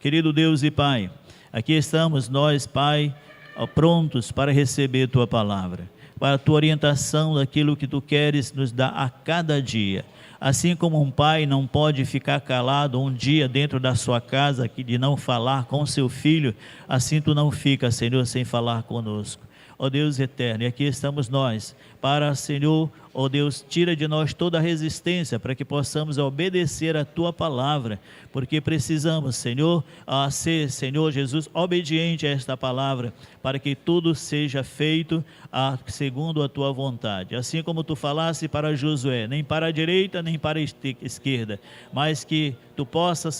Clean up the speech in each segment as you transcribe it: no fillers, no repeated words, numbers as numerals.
Querido Deus e Pai, aqui estamos nós, Pai, prontos para receber Tua palavra, para a Tua orientação daquilo que Tu queres nos dar a cada dia. Assim como um pai não pode ficar calado um dia dentro da sua casa, de não falar com seu filho, assim Tu não fica, Senhor, sem falar conosco. Ó Deus eterno, e aqui estamos nós, para, Senhor, ó Deus, tira de nós toda a resistência, para que possamos obedecer a Tua palavra, porque precisamos, Senhor, ser, Senhor Jesus, obediente a esta palavra, para que tudo seja feito segundo a Tua vontade. Assim como Tu falasse para Josué, nem para a direita, nem para a esquerda, mas que Tu possa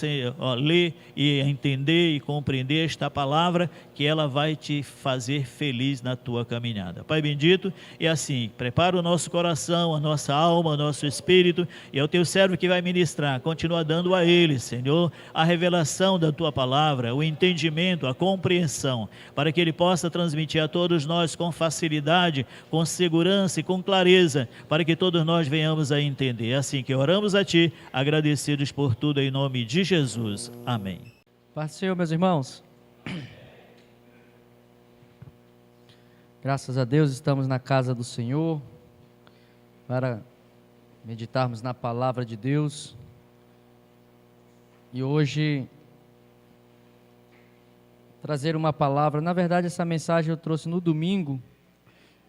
ler e entender e compreender esta palavra, que ela vai te fazer feliz na tua caminhada. Pai bendito, e assim, prepara o nosso coração, a nossa alma, o nosso espírito, e é o Teu servo que vai ministrar. Continua dando a ele, Senhor, a revelação da Tua palavra, o entendimento, a compreensão, para que ele possa transmitir a todos nós com facilidade, com segurança e com clareza, para que todos nós venhamos a entender. É assim que oramos a Ti, agradecidos por tudo, em nome de Jesus. Amém. Paz do Senhor, meus irmãos. Graças a Deus estamos na casa do Senhor para meditarmos na palavra de Deus. E hoje trazer uma palavra, na verdade essa mensagem eu trouxe no domingo.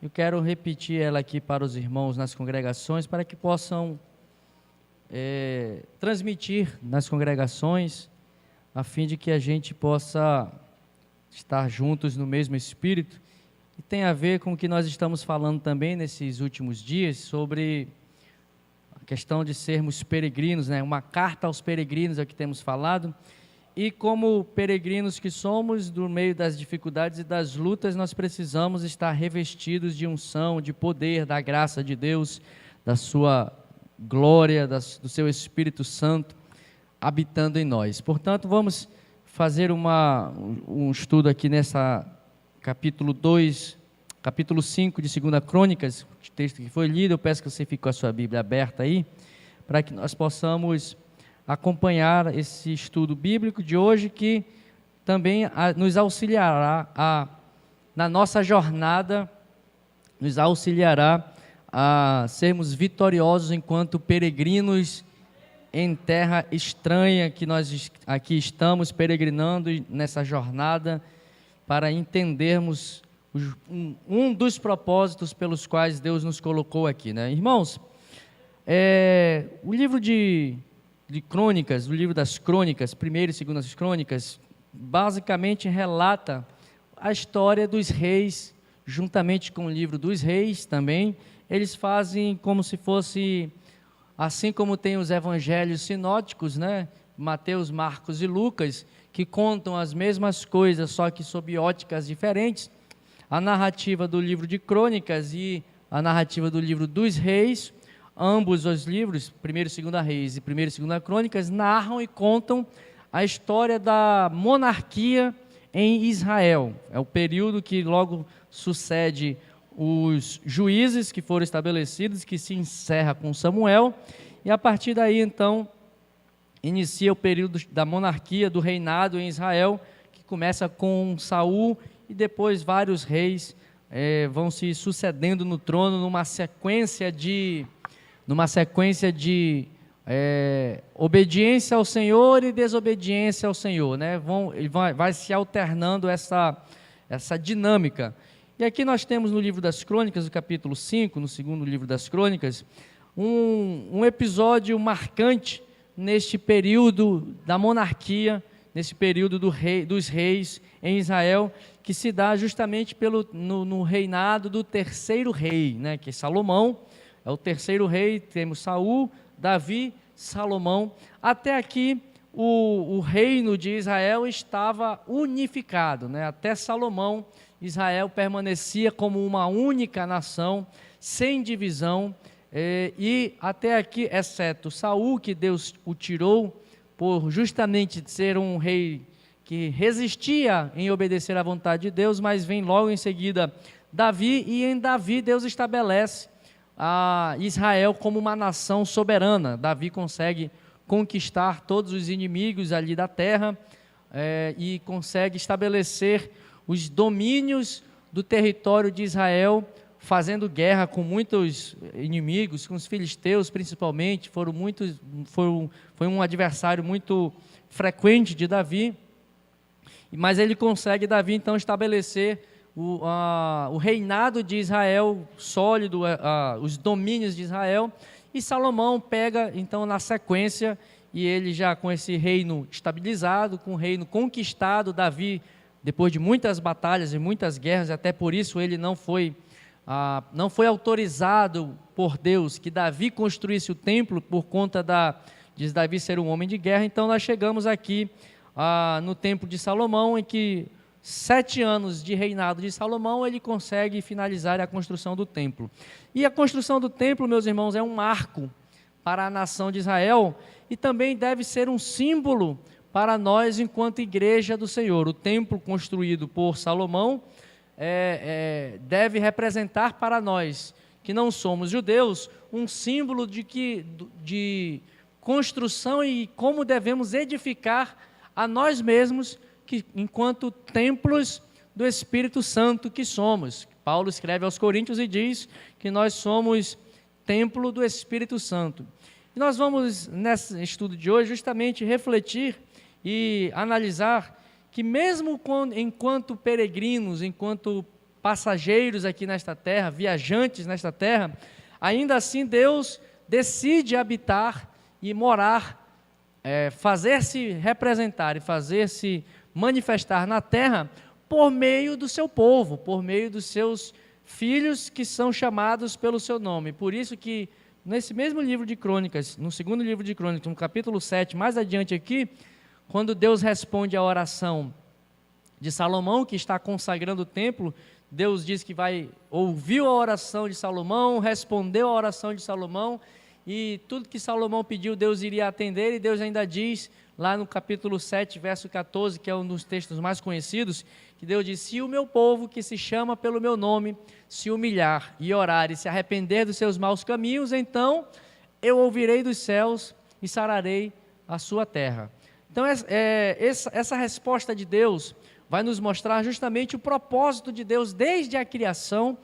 Eu quero repetir ela aqui para os irmãos nas congregações, para que possam transmitir nas congregações, a fim de que a gente possa estar juntos no mesmo espírito. E tem a ver com o que nós estamos falando também nesses últimos dias, sobre a questão de sermos peregrinos, né? Uma carta aos peregrinos é o que temos falado, e como peregrinos que somos, no meio das dificuldades e das lutas, nós precisamos estar revestidos de unção, de poder, da graça de Deus, da sua glória, do seu Espírito Santo habitando em nós. Portanto, vamos fazer um estudo aqui nessa capítulo 2, capítulo 5 de 2 Crônicas, o texto que foi lido. Eu peço que você fique com a sua Bíblia aberta aí, para que nós possamos acompanhar esse estudo bíblico de hoje, que também nos auxiliará na nossa jornada, nos auxiliará a sermos vitoriosos enquanto peregrinos em terra estranha, que nós aqui estamos peregrinando nessa jornada, para entendermos um dos propósitos pelos quais Deus nos colocou aqui, né? Irmãos, o livro de Crônicas, o livro das Crônicas, 1ª e 2ª Crônicas, basicamente relata a história dos reis, juntamente com o livro dos reis também. Eles fazem como se fosse, assim como tem os evangelhos sinóticos, né? Mateus, Marcos e Lucas, que contam as mesmas coisas, só que sob óticas diferentes. A narrativa do livro de Crônicas e a narrativa do livro dos reis, ambos os livros, 1º e 2ª Reis e 1ª e 2ª Crônicas, narram e contam a história da monarquia em Israel. É o período que logo sucede os juízes que foram estabelecidos, que se encerra com Samuel, e a partir daí, então, inicia o período da monarquia, do reinado em Israel, que começa com Saul, e depois vários reis vão se sucedendo no trono, numa sequência de obediência ao Senhor e desobediência ao Senhor, né? Vai se alternando essa dinâmica. E aqui nós temos no livro das Crônicas, no capítulo 5, no 2º livro das Crônicas, um episódio marcante neste período da monarquia, nesse período dos reis em Israel, que se dá justamente no reinado do 3º rei, né, que é Salomão. É o 3º rei, temos Saul, Davi, Salomão. Até aqui o reino de Israel estava unificado, né? Até Salomão, Israel permanecia como uma única nação, sem divisão, e até aqui, exceto Saul, que Deus o tirou por justamente ser um rei que resistia em obedecer à vontade de Deus, mas vem logo em seguida Davi, e em Davi Deus estabelece a Israel como uma nação soberana. Davi consegue conquistar todos os inimigos ali da terra, e consegue estabelecer os domínios do território de Israel, fazendo guerra com muitos inimigos, com os filisteus principalmente. Foi um adversário muito frequente de Davi, mas Davi então estabelecer o reinado de Israel sólido, os domínios de Israel, e Salomão pega então na sequência, e ele já com esse reino estabilizado, com o reino conquistado, Davi, depois de muitas batalhas e muitas guerras, até por isso ele não foi autorizado por Deus que Davi construísse o templo, por conta de Davi ser um homem de guerra. Então nós chegamos aqui no tempo de Salomão, em que 7 anos de reinado de Salomão, ele consegue finalizar a construção do templo. E a construção do templo, meus irmãos, é um marco para a nação de Israel, e também deve ser um símbolo para nós enquanto igreja do Senhor. O templo construído por Salomão deve representar para nós, que não somos judeus, um símbolo de construção e como devemos edificar a nós mesmos, enquanto templos do Espírito Santo que somos. Paulo escreve aos Coríntios e diz que nós somos templo do Espírito Santo. E nós vamos, nesse estudo de hoje, justamente refletir e analisar que mesmo enquanto peregrinos, enquanto passageiros aqui nesta terra, viajantes nesta terra, ainda assim Deus decide habitar e morar, fazer-se representar e fazer-se manifestar na terra por meio do seu povo, por meio dos seus filhos que são chamados pelo seu nome. Por isso que nesse mesmo livro de Crônicas, no segundo livro de Crônicas, no capítulo 7, mais adiante aqui, quando Deus responde à oração de Salomão, que está consagrando o templo, Deus diz que ouviu a oração de Salomão, respondeu a oração de Salomão, e tudo que Salomão pediu, Deus iria atender, e Deus ainda diz, lá no capítulo 7, verso 14, que é um dos textos mais conhecidos, que Deus diz: se o meu povo, que se chama pelo meu nome, se humilhar e orar e se arrepender dos seus maus caminhos, então eu ouvirei dos céus e sararei a sua terra. Então essa resposta de Deus vai nos mostrar justamente o propósito de Deus desde a criação,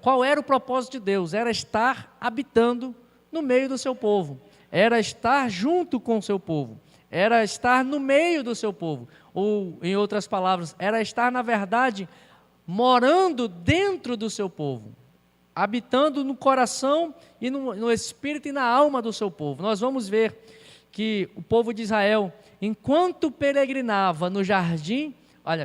qual era o propósito de Deus? Era estar habitando no meio do seu povo, era estar junto com o seu povo, era estar no meio do seu povo, ou em outras palavras, era estar na verdade morando dentro do seu povo, habitando no coração e no espírito e na alma do seu povo. Nós vamos ver que o povo de Israel, enquanto peregrinava no jardim,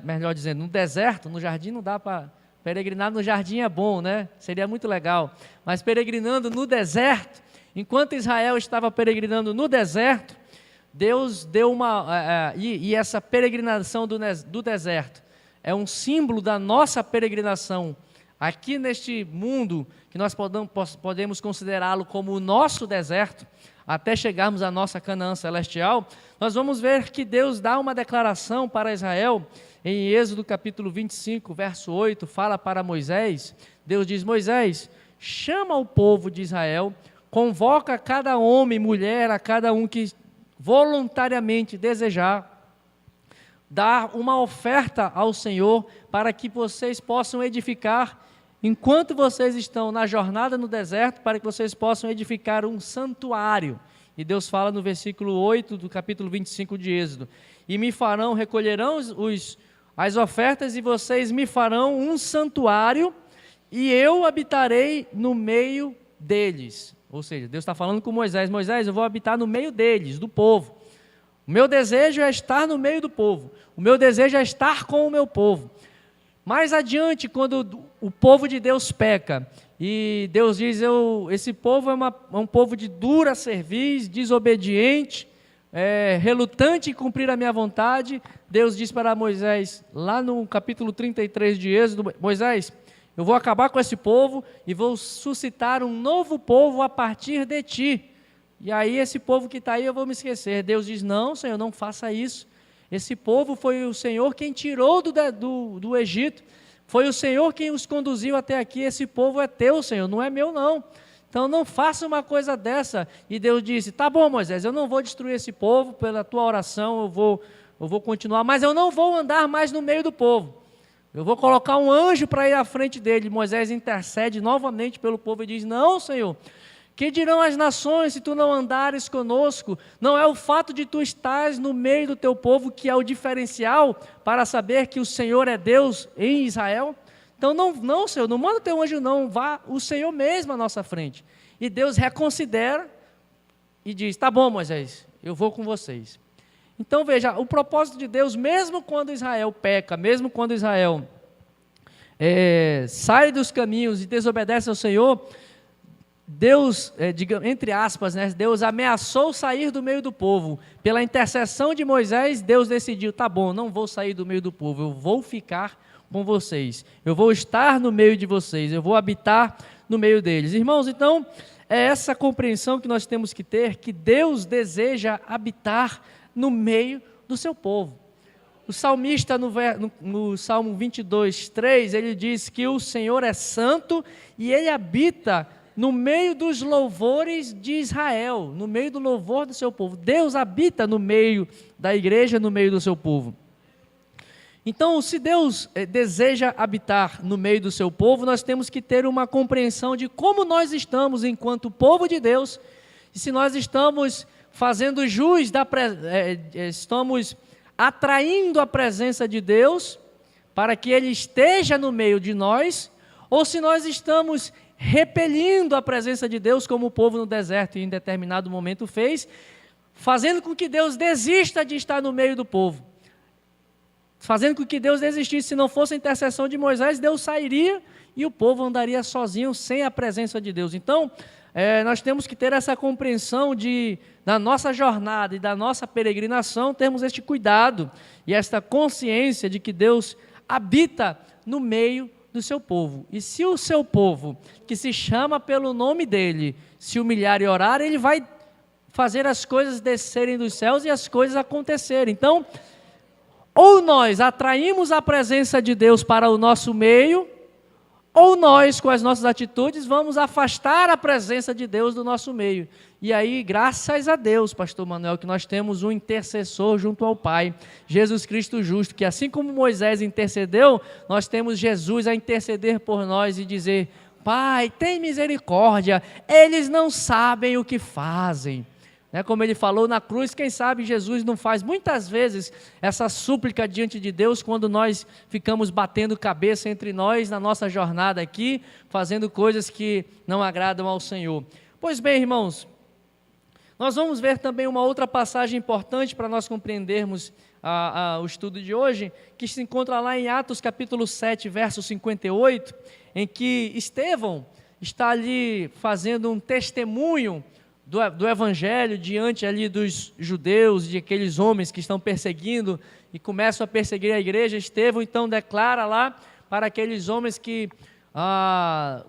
melhor dizendo, no deserto, no jardim não dá para peregrinar, no jardim é bom, né? Seria muito legal, mas peregrinando no deserto, enquanto Israel estava peregrinando no deserto, Deus deu e essa peregrinação do deserto é um símbolo da nossa peregrinação aqui neste mundo, que nós podemos considerá-lo como o nosso deserto, até chegarmos à nossa Canaã celestial. Nós vamos ver que Deus dá uma declaração para Israel, em Êxodo capítulo 25, verso 8, fala para Moisés, Deus diz: Moisés, chama o povo de Israel, convoca cada homem e mulher, a cada um que voluntariamente desejar, dar uma oferta ao Senhor, para que vocês possam edificar, enquanto vocês estão na jornada no deserto, para que vocês possam edificar um santuário. E Deus fala no versículo 8 do capítulo 25 de Êxodo: e me farão, recolherão as ofertas, e vocês me farão um santuário, e eu habitarei no meio deles. Ou seja, Deus está falando com Moisés: Moisés, eu vou habitar no meio deles, do povo. O meu desejo é estar no meio do povo, o meu desejo é estar com o meu povo. Mais adiante, quando o povo de Deus peca, e Deus diz: esse povo é um povo de dura cerviz, desobediente, relutante em cumprir a minha vontade, Deus diz para Moisés, lá no capítulo 33 de Êxodo: Moisés, eu vou acabar com esse povo e vou suscitar um novo povo a partir de ti. E aí esse povo que está aí eu vou me esquecer. Deus diz: não, Senhor, não faça isso. Esse povo foi o Senhor quem tirou do Egito, foi o Senhor quem os conduziu até aqui. Esse povo é teu, Senhor, não é meu não. Então não faça uma coisa dessa. E Deus disse, tá bom, Moisés, eu não vou destruir esse povo, pela tua oração eu vou continuar, mas eu não vou andar mais no meio do povo. Eu vou colocar um anjo para ir à frente dele. Moisés intercede novamente pelo povo e diz, não, Senhor, que dirão as nações se tu não andares conosco? Não é o fato de tu estares no meio do teu povo que é o diferencial para saber que o Senhor é Deus em Israel? Então não, Senhor, não manda teu anjo não, vá o Senhor mesmo à nossa frente. E Deus reconsidera e diz, tá bom, Moisés, eu vou com vocês. Então veja, o propósito de Deus, mesmo quando Israel peca, mesmo quando Israel sai dos caminhos e desobedece ao Senhor, Deus, entre aspas, né, Deus ameaçou sair do meio do povo. Pela intercessão de Moisés, Deus decidiu, tá bom, não vou sair do meio do povo, eu vou ficar com vocês, eu vou estar no meio de vocês, eu vou habitar no meio deles. Irmãos, então, é essa compreensão que nós temos que ter, que Deus deseja habitar no meio do seu povo. O salmista, no Salmo 22, 3, ele diz que o Senhor é santo e ele habita no meio dos louvores de Israel, no meio do louvor do seu povo. Deus habita no meio da igreja, no meio do seu povo. Então, se Deus deseja habitar no meio do seu povo, nós temos que ter uma compreensão de como nós estamos enquanto povo de Deus, e se nós estamos fazendo jus, estamos atraindo a presença de Deus, para que Ele esteja no meio de nós, ou se nós estamos repelindo a presença de Deus, como o povo no deserto em determinado momento fez, fazendo com que Deus desista de estar no meio do povo. Fazendo com que Deus desistisse. Se não fosse a intercessão de Moisés, Deus sairia e o povo andaria sozinho, sem a presença de Deus. Então, nós temos que ter essa compreensão da nossa jornada e da nossa peregrinação, termos este cuidado e esta consciência de que Deus habita no meio do seu povo. E se o seu povo, que se chama pelo nome dele, se humilhar e orar, ele vai fazer as coisas descerem dos céus e as coisas acontecerem. Então, ou nós atraímos a presença de Deus para o nosso meio, ou nós, com as nossas atitudes, vamos afastar a presença de Deus do nosso meio. E aí, graças a Deus, pastor Manuel, que nós temos um intercessor junto ao Pai, Jesus Cristo justo, que assim como Moisés intercedeu, nós temos Jesus a interceder por nós e dizer, Pai, tem misericórdia, eles não sabem o que fazem. Como ele falou na cruz, quem sabe Jesus não faz muitas vezes essa súplica diante de Deus quando nós ficamos batendo cabeça entre nós na nossa jornada aqui, fazendo coisas que não agradam ao Senhor. Pois bem, irmãos, nós vamos ver também uma outra passagem importante para nós compreendermos o estudo de hoje, que se encontra lá em Atos capítulo 7, verso 58, em que Estevão está ali fazendo um testemunho do Evangelho diante ali dos judeus, de aqueles homens que estão perseguindo e começam a perseguir a igreja. Estevão então declara lá para aqueles homens que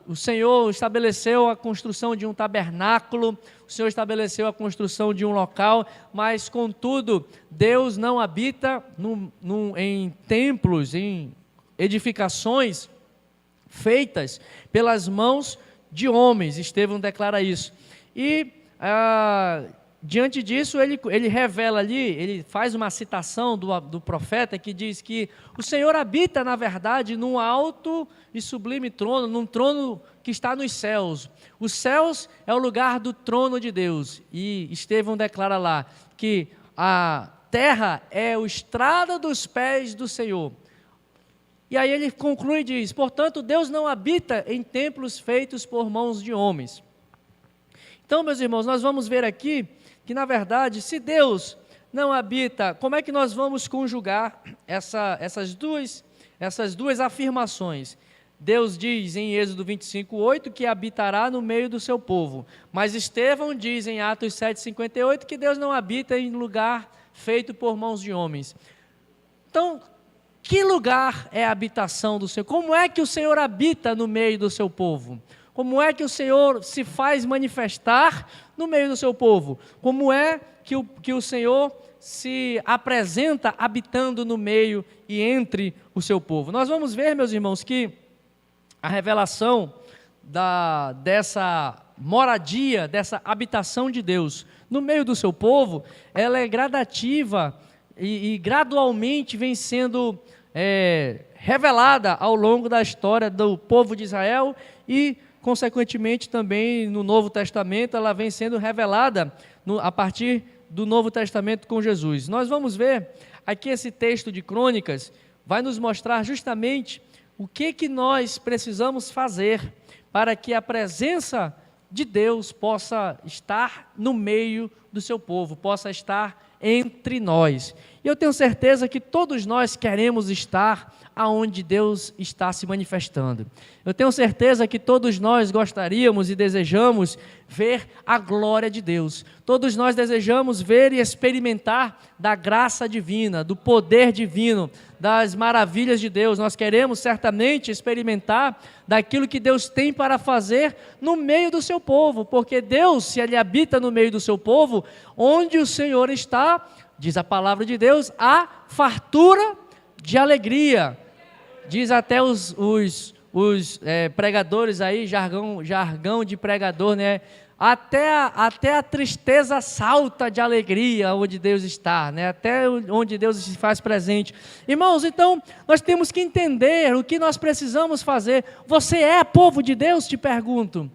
o Senhor estabeleceu a construção de um tabernáculo, o Senhor estabeleceu a construção de um local, mas contudo Deus não habita em templos, em edificações feitas pelas mãos de homens. Estevão declara isso. E diante disso, ele revela ali, ele faz uma citação do profeta que diz que o Senhor habita, na verdade, num alto e sublime trono, num trono que está nos céus. Os céus é o lugar do trono de Deus. E Estevão declara lá que a terra é o estrado dos pés do Senhor. E aí ele conclui e diz, portanto, Deus não habita em templos feitos por mãos de homens. Então, meus irmãos, nós vamos ver aqui que, na verdade, se Deus não habita, como é que nós vamos conjugar essas duas afirmações? Deus diz em Êxodo 25:8 que habitará no meio do seu povo, mas Estevão diz em Atos 7:58 que Deus não habita em lugar feito por mãos de homens. Então, que lugar é a habitação do Senhor? Como é que o Senhor habita no meio do seu povo? Como é que o Senhor se faz manifestar no meio do seu povo? Como é que o Senhor se apresenta habitando no meio e entre o seu povo? Nós vamos ver, meus irmãos, que a revelação moradia, dessa habitação de Deus no meio do seu povo, ela é gradativa e gradualmente vem sendo revelada ao longo da história do povo de Israel e, consequentemente, também no Novo Testamento, ela vem sendo revelada a partir do Novo Testamento com Jesus. Nós vamos ver aqui esse texto de Crônicas, vai nos mostrar justamente o que nós precisamos fazer para que a presença de Deus possa estar no meio do seu povo, possa estar entre nós. E eu tenho certeza que todos nós queremos estar aonde Deus está se manifestando. Eu tenho certeza que todos nós gostaríamos e desejamos ver a glória de Deus. Todos nós desejamos ver e experimentar da graça divina, do poder divino, das maravilhas de Deus. Nós queremos certamente experimentar daquilo que Deus tem para fazer no meio do seu povo, porque Deus, se Ele habita no meio do seu povo, onde o Senhor está, diz a palavra de Deus, há fartura de alegria. Diz até os pregadores aí, jargão de pregador, né? Até a tristeza salta de alegria onde Deus está, né? Até onde Deus se faz presente. Irmãos, então, nós temos que entender o que nós precisamos fazer. Você é povo de Deus, te pergunto?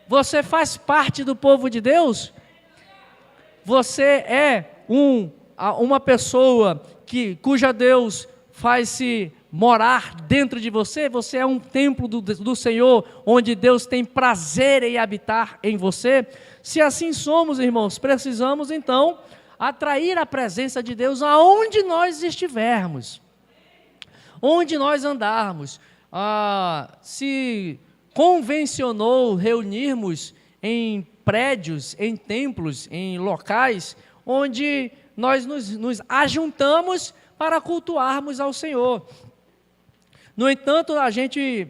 Você faz parte do povo de Deus? Você é uma pessoa cuja Deus faz-se morar dentro de você? Você é um templo do Senhor, onde Deus tem prazer em habitar em você? Se assim somos, irmãos, precisamos então atrair a presença de Deus aonde nós estivermos, onde nós andarmos. Se convencionou reunirmos em prédios, em templos, em locais, onde nós nos ajuntamos para cultuarmos ao Senhor. No entanto, a gente,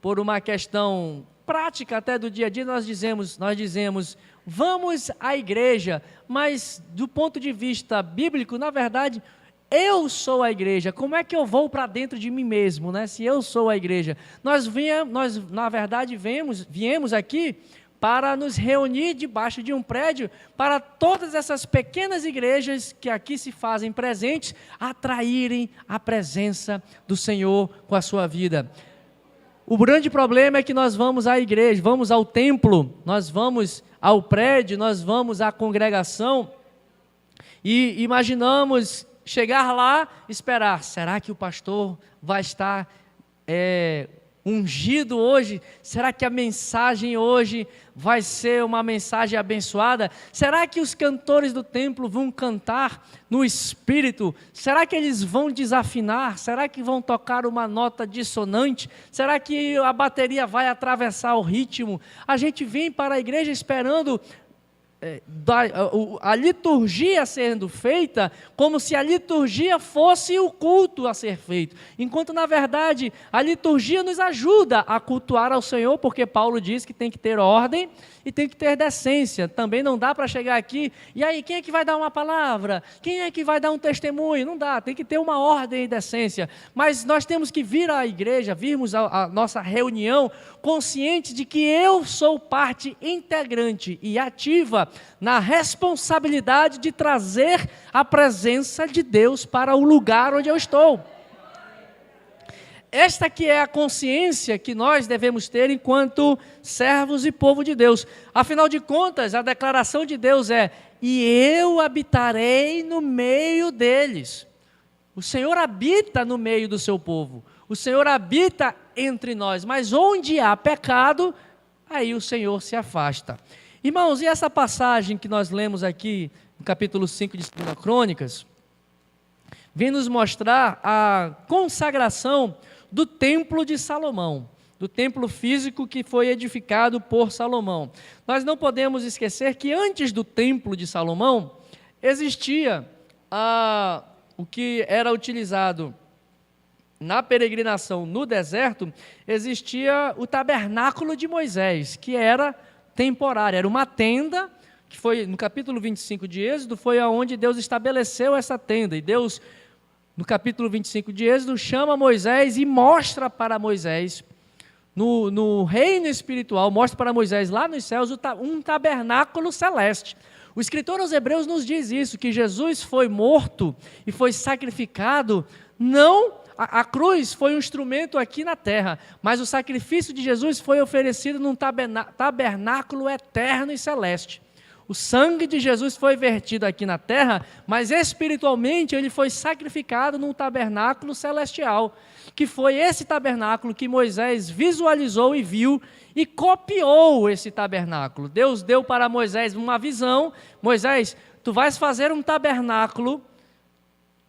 por uma questão prática até do dia a dia, nós dizemos, vamos à igreja, mas do ponto de vista bíblico, na verdade, eu sou a igreja. Como é que eu vou para dentro de mim mesmo, né? Se eu sou a igreja. Nós na verdade, viemos aqui para nos reunir debaixo de um prédio, para todas essas pequenas igrejas que aqui se fazem presentes, atraírem a presença do Senhor com a sua vida. O grande problema é que nós vamos à igreja, vamos ao templo, nós vamos ao prédio, nós vamos à congregação e imaginamos chegar lá, esperar, será que o pastor vai estar ungido hoje? Será que a mensagem hoje vai ser uma mensagem abençoada? Será que os cantores do templo vão cantar no Espírito? Será que eles vão desafinar? Será que vão tocar uma nota dissonante? Será que a bateria vai atravessar o ritmo? A gente vem para a igreja esperando a liturgia sendo feita, como se a liturgia fosse o culto a ser feito, enquanto na verdade a liturgia nos ajuda a cultuar ao Senhor, porque Paulo diz que tem que ter ordem e tem que ter decência. Também não dá para chegar aqui, e aí quem é que vai dar uma palavra? Quem é que vai dar um testemunho? Não dá, tem que ter uma ordem e decência. Mas nós temos que vir à igreja, virmos à nossa reunião, conscientes de que eu sou parte integrante e ativa na responsabilidade de trazer a presença de Deus para o lugar onde eu estou. Esta que é a consciência que nós devemos ter enquanto servos e povo de Deus. Afinal de contas, a declaração de Deus é: e eu habitarei no meio deles. O Senhor habita no meio do seu povo. O Senhor habita entre nós. Mas onde há pecado, aí o Senhor se afasta. Irmãos, e essa passagem que nós lemos aqui, no capítulo 5 de 2 Crônicas, vem nos mostrar a consagração do templo de Salomão, do templo físico que foi edificado por Salomão. Nós não podemos esquecer que antes do templo de Salomão, existia o que era utilizado na peregrinação no deserto, existia o tabernáculo de Moisés, que era temporário, era uma tenda, que foi no capítulo 25 de Êxodo, foi aonde Deus estabeleceu essa tenda, e Deus, no capítulo 25 de Êxodo, chama Moisés e mostra para Moisés no reino espiritual, mostra para Moisés lá nos céus um tabernáculo celeste. O escritor aos Hebreus nos diz isso, que Jesus foi morto e foi sacrificado, não, a cruz foi um instrumento aqui na terra, mas o sacrifício de Jesus foi oferecido num tabernáculo eterno e celeste. O sangue de Jesus foi vertido aqui na terra, mas espiritualmente ele foi sacrificado num tabernáculo celestial, que foi esse tabernáculo que Moisés visualizou e viu e copiou esse tabernáculo. Deus deu para Moisés uma visão: Moisés, tu vais fazer um tabernáculo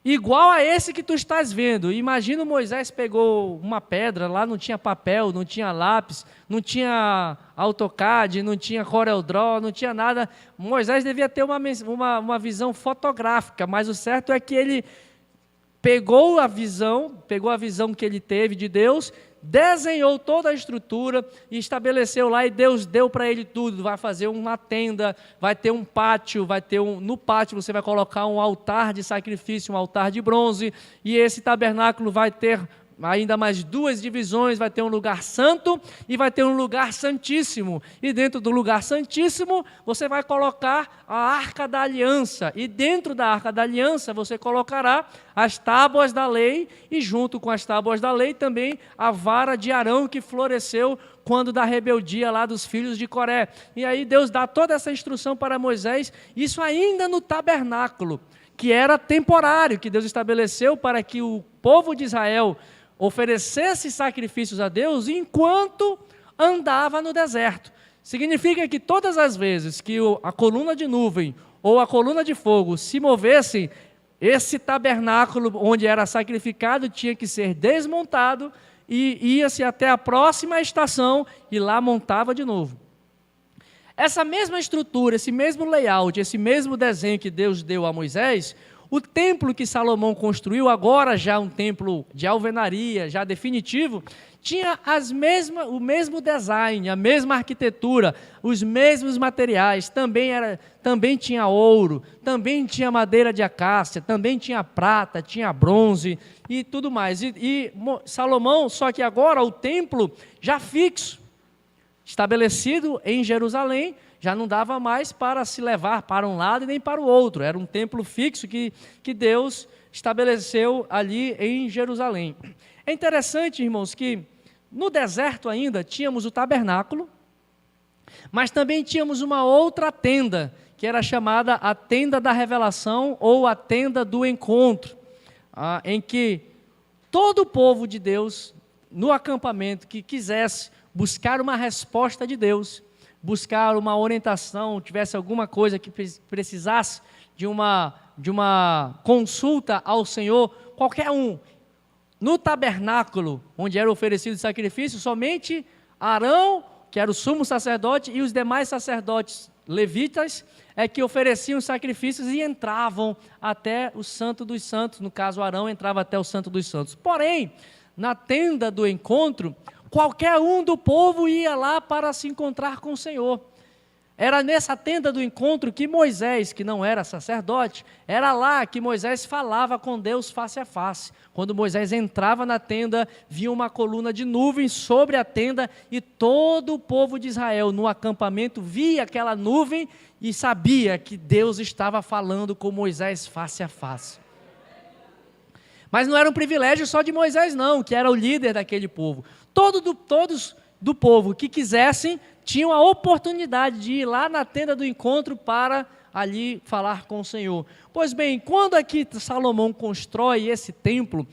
igual a esse que tu estás vendo. Imagina, Moisés pegou uma pedra, lá não tinha papel, não tinha lápis, não tinha AutoCAD, não tinha CorelDRAW, não tinha nada. Moisés devia ter uma visão fotográfica, mas o certo é que ele pegou a visão que ele teve de Deus, desenhou toda a estrutura e estabeleceu lá, e Deus deu para ele tudo. Vai fazer uma tenda, vai ter um pátio, no pátio você vai colocar um altar de sacrifício, um altar de bronze, e esse tabernáculo vai ter ainda mais 2 divisões, vai ter um lugar santo e vai ter um lugar santíssimo, e dentro do lugar santíssimo você vai colocar a Arca da Aliança, e dentro da Arca da Aliança você colocará as tábuas da lei, e junto com as tábuas da lei também a vara de Arão que floresceu quando da rebeldia lá dos filhos de Coré. E aí Deus dá toda essa instrução para Moisés, isso ainda no tabernáculo, que era temporário, que Deus estabeleceu para que o povo de Israel oferecesse sacrifícios a Deus enquanto andava no deserto. Significa que todas as vezes que a coluna de nuvem ou a coluna de fogo se movessem, esse tabernáculo onde era sacrificado tinha que ser desmontado e ia-se até a próxima estação e lá montava de novo. Essa mesma estrutura, esse mesmo layout, esse mesmo desenho que Deus deu a Moisés, o templo que Salomão construiu, agora já um templo de alvenaria, já definitivo, tinha o mesmo design, a mesma arquitetura, os mesmos materiais, também tinha ouro, também tinha madeira de acácia, também tinha prata, tinha bronze e tudo mais. E Salomão, só que agora o templo já fixo, estabelecido em Jerusalém, já não dava mais para se levar para um lado e nem para o outro. Era um templo fixo que Deus estabeleceu ali em Jerusalém. É interessante, irmãos, que no deserto ainda tínhamos o tabernáculo, mas também tínhamos uma outra tenda, que era chamada a tenda da revelação ou a tenda do encontro, em que todo o povo de Deus, no acampamento, que quisesse buscar uma resposta de Deus, buscar uma orientação, tivesse alguma coisa que precisasse de uma consulta ao Senhor, qualquer um. No tabernáculo, onde era oferecido sacrifício, somente Arão, que era o sumo sacerdote, e os demais sacerdotes levitas, é que ofereciam sacrifícios e entravam até o Santo dos Santos. No caso, Arão entrava até o Santo dos Santos. Porém, na tenda do encontro, qualquer um do povo ia lá para se encontrar com o Senhor. Era nessa tenda do encontro que Moisés, que não era sacerdote, era lá que Moisés falava com Deus face a face. Quando Moisés entrava na tenda, via uma coluna de nuvem sobre a tenda, e todo o povo de Israel no acampamento via aquela nuvem e sabia que Deus estava falando com Moisés face a face. Mas não era um privilégio só de Moisés não, que era o líder daquele povo. Todos do povo que quisessem, tinham a oportunidade de ir lá na tenda do encontro para ali falar com o Senhor. Pois bem, quando aqui Salomão constrói esse templo,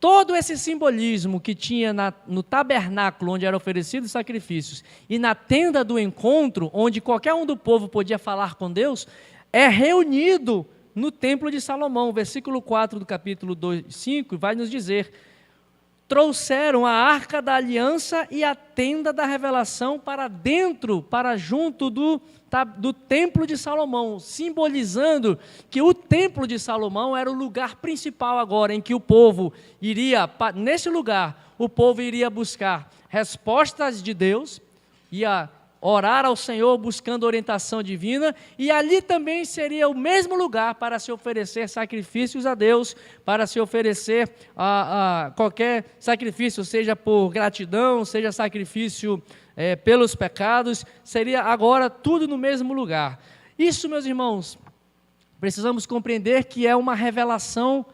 todo esse simbolismo que tinha no tabernáculo, onde eram oferecidos sacrifícios, e na tenda do encontro, onde qualquer um do povo podia falar com Deus, é reunido no templo de Salomão. O versículo 4 do capítulo 5 vai nos dizer: trouxeram a arca da aliança e a tenda da revelação para junto do templo de Salomão, simbolizando que o templo de Salomão era o lugar principal agora, em que o povo iria, nesse lugar, o povo iria buscar respostas de Deus, ia orar ao Senhor buscando orientação divina, e ali também seria o mesmo lugar para se oferecer sacrifícios a Deus, para se oferecer a qualquer sacrifício, seja por gratidão, seja sacrifício pelos pecados, seria agora tudo no mesmo lugar. Isso, meus irmãos, precisamos compreender que é uma revelação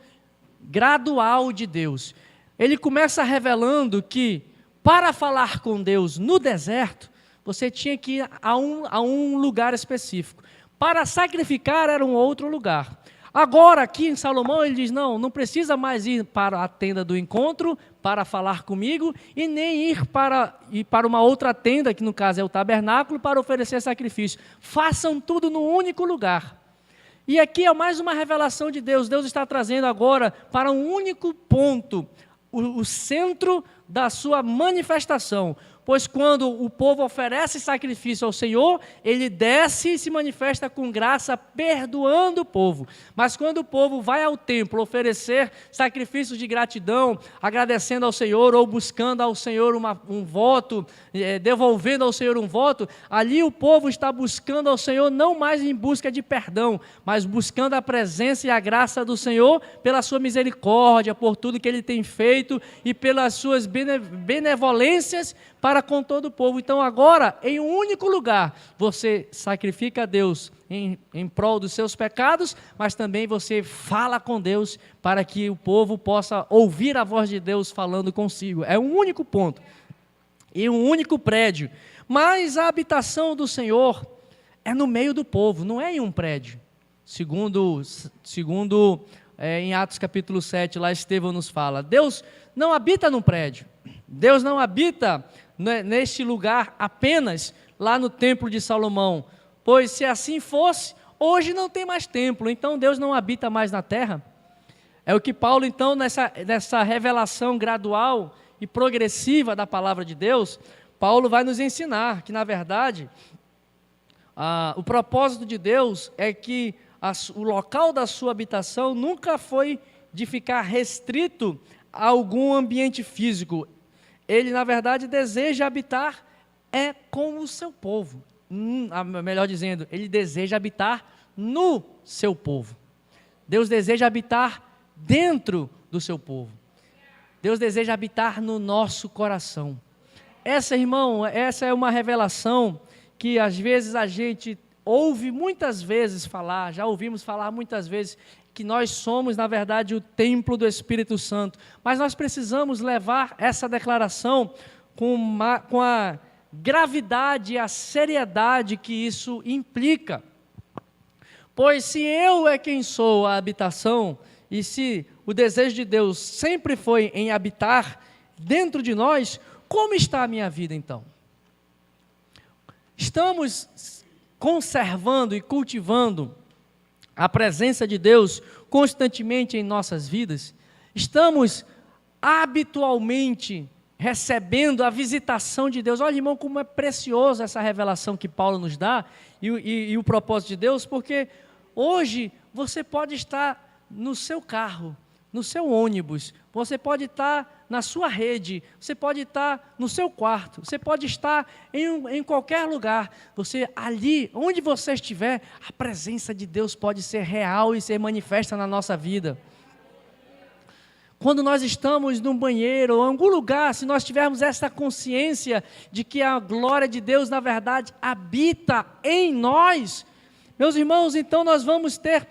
gradual de Deus. Ele começa revelando que para falar com Deus no deserto, você tinha que ir a um lugar específico. Para sacrificar era um outro lugar. Agora, aqui em Salomão, ele diz, não precisa mais ir para a tenda do encontro para falar comigo, e nem ir para uma outra tenda, que no caso é o tabernáculo, para oferecer sacrifício. Façam tudo num único lugar. E aqui é mais uma revelação de Deus. Deus está trazendo agora para um único ponto, o centro da sua manifestação. Pois quando o povo oferece sacrifício ao Senhor, Ele desce e se manifesta com graça, perdoando o povo. Mas quando o povo vai ao templo oferecer sacrifícios de gratidão, agradecendo ao Senhor ou buscando ao Senhor um voto, devolvendo ao Senhor um voto, ali o povo está buscando ao Senhor não mais em busca de perdão, mas buscando a presença e a graça do Senhor pela sua misericórdia, por tudo que Ele tem feito e pelas suas benevolências para com todo o povo. Então agora, em um único lugar, você sacrifica a Deus em prol dos seus pecados, mas também você fala com Deus para que o povo possa ouvir a voz de Deus falando consigo. É um único ponto, em um único prédio. Mas a habitação do Senhor é no meio do povo, não é em um prédio. Segundo em Atos capítulo 7, lá Estevão nos fala, Deus não habita num prédio, Deus não habita neste lugar apenas lá no templo de Salomão, pois se assim fosse, hoje não tem mais templo, então Deus não habita mais na terra. É o que Paulo então nessa revelação gradual e progressiva da palavra de Deus, Paulo vai nos ensinar que na verdade o propósito de Deus é que o local da sua habitação nunca foi de ficar restrito a algum ambiente físico. Ele, na verdade, deseja habitar com o seu povo. Melhor dizendo, ele deseja habitar no seu povo. Deus deseja habitar dentro do seu povo. Deus deseja habitar no nosso coração. Essa é uma revelação que às vezes a gente ouve muitas vezes falar, já ouvimos falar muitas vezes, que nós somos, na verdade, o templo do Espírito Santo. Mas nós precisamos levar essa declaração com a gravidade e a seriedade que isso implica. Pois se eu é quem sou a habitação, e se o desejo de Deus sempre foi em habitar dentro de nós, como está a minha vida então? Estamos conservando e cultivando a presença de Deus constantemente em nossas vidas? Estamos habitualmente recebendo a visitação de Deus? Olha, irmão, como é preciosa essa revelação que Paulo nos dá e o propósito de Deus, porque hoje você pode estar no seu carro, no seu ônibus, você pode estar na sua rede, você pode estar no seu quarto, você pode estar em qualquer lugar. Você ali, onde você estiver, a presença de Deus pode ser real e ser manifesta na nossa vida. Quando nós estamos num banheiro ou em algum lugar, se nós tivermos essa consciência de que a glória de Deus, na verdade, habita em nós, meus irmãos, então nós vamos ter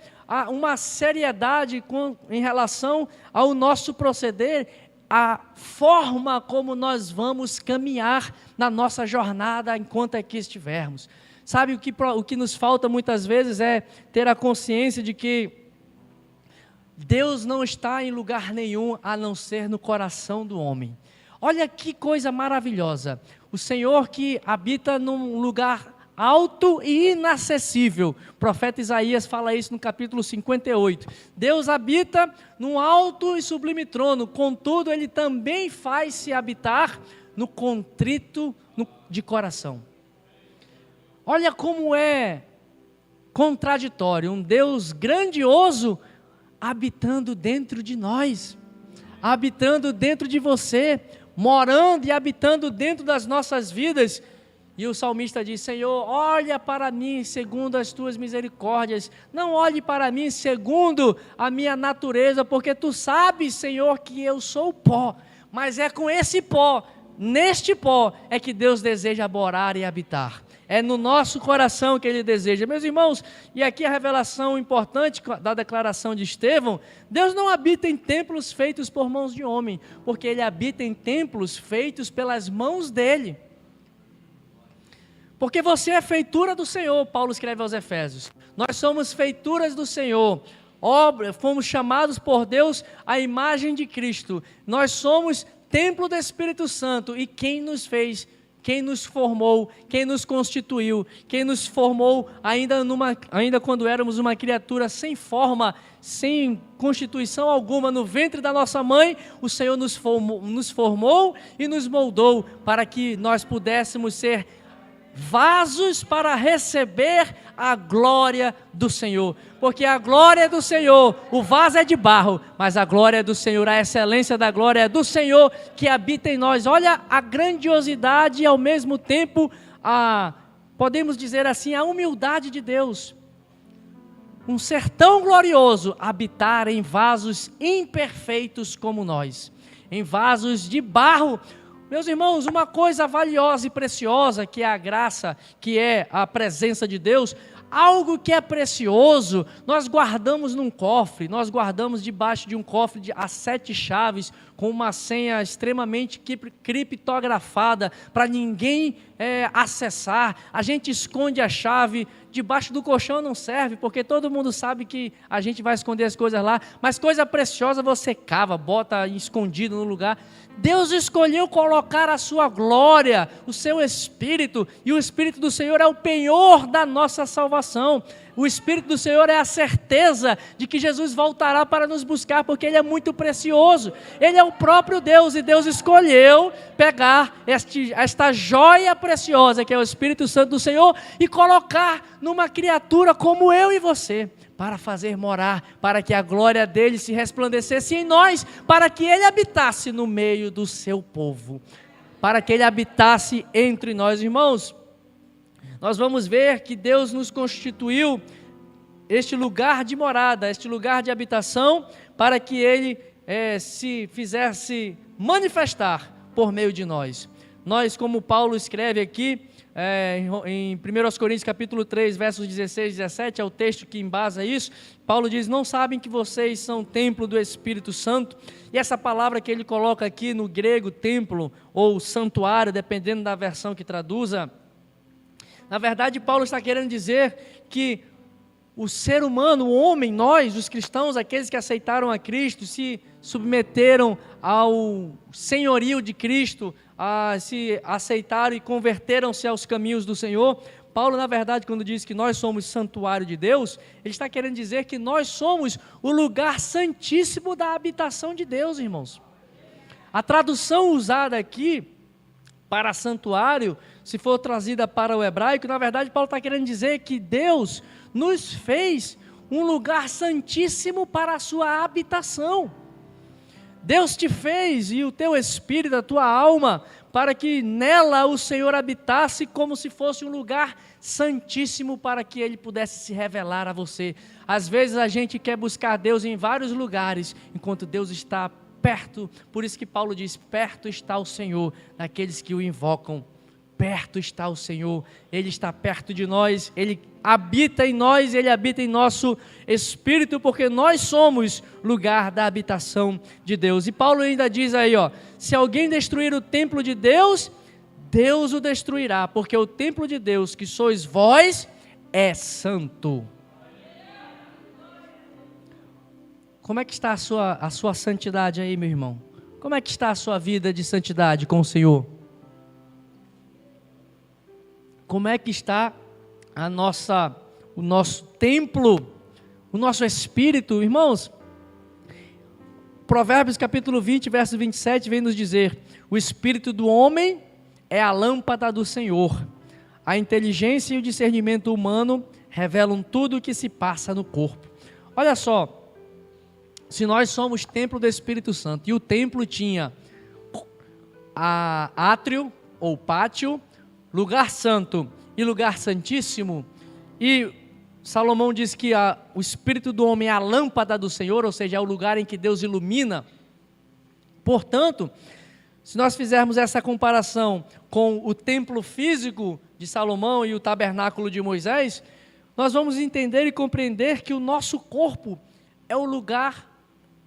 uma seriedade em relação ao nosso proceder, a forma como nós vamos caminhar na nossa jornada enquanto aqui estivermos. Sabe, o que nos falta muitas vezes é ter a consciência de que Deus não está em lugar nenhum a não ser no coração do homem. Olha que coisa maravilhosa, o Senhor que habita num lugar alto e inacessível. O profeta Isaías fala isso no capítulo 58. Deus habita num alto e sublime trono, contudo Ele também faz-se habitar no contrito de coração. Olha como é contraditório, um Deus grandioso habitando dentro de nós, habitando dentro de você, morando e habitando dentro das nossas vidas. E o salmista diz: Senhor, olha para mim segundo as tuas misericórdias, não olhe para mim segundo a minha natureza, porque tu sabes, Senhor, que eu sou pó, mas é com esse pó, neste pó, é que Deus deseja morar e habitar. É no nosso coração que Ele deseja. Meus irmãos, e aqui a revelação importante da declaração de Estevão: Deus não habita em templos feitos por mãos de homem, porque Ele habita em templos feitos pelas mãos dEle. Porque você é feitura do Senhor, Paulo escreve aos Efésios. Nós somos feituras do Senhor, fomos chamados por Deus à imagem de Cristo. Nós somos templo do Espírito Santo, e quem nos fez, quem nos formou, quem nos constituiu, quem nos formou ainda quando éramos uma criatura sem forma, sem constituição alguma no ventre da nossa mãe, o Senhor nos formou e nos moldou para que nós pudéssemos ser vasos para receber a glória do Senhor, porque a glória do Senhor, o vaso é de barro, mas a glória do Senhor, a excelência da glória é do Senhor que habita em nós. Olha a grandiosidade e ao mesmo tempo, podemos dizer assim, a humildade de Deus. Um ser tão glorioso habitar em vasos imperfeitos como nós, em vasos de barro. Meus irmãos, uma coisa valiosa e preciosa que é a graça, que é a presença de Deus, algo que é precioso, nós guardamos num cofre, nós guardamos debaixo de um cofre a 7 chaves, com uma senha extremamente criptografada, para ninguém acessar. A gente esconde a chave, debaixo do colchão não serve, porque todo mundo sabe que a gente vai esconder as coisas lá, mas coisa preciosa você cava, bota escondido no lugar. Deus escolheu colocar a sua glória, o seu Espírito, e o Espírito do Senhor é o penhor da nossa salvação. O Espírito do Senhor é a certeza de que Jesus voltará para nos buscar, porque Ele é muito precioso. Ele é o próprio Deus, e Deus escolheu pegar esta joia preciosa, que é o Espírito Santo do Senhor, e colocar numa criatura como eu e você, para fazer morar, para que a glória dele se resplandecesse em nós, para que ele habitasse no meio do seu povo, para que ele habitasse entre nós. Irmãos, nós vamos ver que Deus nos constituiu este lugar de morada, este lugar de habitação, para que ele se fizesse manifestar por meio de nós. Nós, como Paulo escreve aqui, em 1 Coríntios capítulo 3, versos 16 e 17, é o texto que embasa isso. Paulo diz: não sabem que vocês são templo do Espírito Santo? E essa palavra que ele coloca aqui no grego, templo ou santuário, dependendo da versão que traduza, na verdade Paulo está querendo dizer que o ser humano, o homem, nós, os cristãos, aqueles que aceitaram a Cristo, se submeteram ao senhorio de Cristo, se aceitaram e converteram-se aos caminhos do Senhor. Paulo, na verdade, quando diz que nós somos santuário de Deus, ele está querendo dizer que nós somos o lugar santíssimo da habitação de Deus, irmãos. A tradução usada aqui para santuário, se for trazida para o hebraico, na verdade Paulo está querendo dizer que Deus nos fez um lugar santíssimo para a sua habitação. Deus te fez, e o teu espírito, a tua alma, para que nela o Senhor habitasse como se fosse um lugar santíssimo, para que Ele pudesse se revelar a você. Às vezes a gente quer buscar Deus em vários lugares, enquanto Deus está perto. Por isso que Paulo diz: perto está o Senhor daqueles que o invocam. Perto está o Senhor, Ele está perto de nós, Ele habita em nós, Ele habita em nosso espírito, porque nós somos lugar da habitação de Deus. E Paulo ainda diz aí, se alguém destruir o templo de Deus, Deus o destruirá, porque o templo de Deus, que sois vós, é santo. Como é que está a sua santidade aí, meu irmão? Como é que está a sua vida de santidade com o Senhor? Como é que está o nosso templo, o nosso espírito? Irmãos, Provérbios capítulo 20, verso 27 vem nos dizer: o espírito do homem é a lâmpada do Senhor, a inteligência e o discernimento humano revelam tudo o que se passa no corpo. Olha só, se nós somos templo do Espírito Santo, e o templo tinha átrio ou pátio, lugar santo e lugar santíssimo, e Salomão diz que o espírito do homem é a lâmpada do Senhor, ou seja, é o lugar em que Deus ilumina. Portanto, se nós fizermos essa comparação com o templo físico de Salomão e o tabernáculo de Moisés, nós vamos entender e compreender que o nosso corpo é o lugar,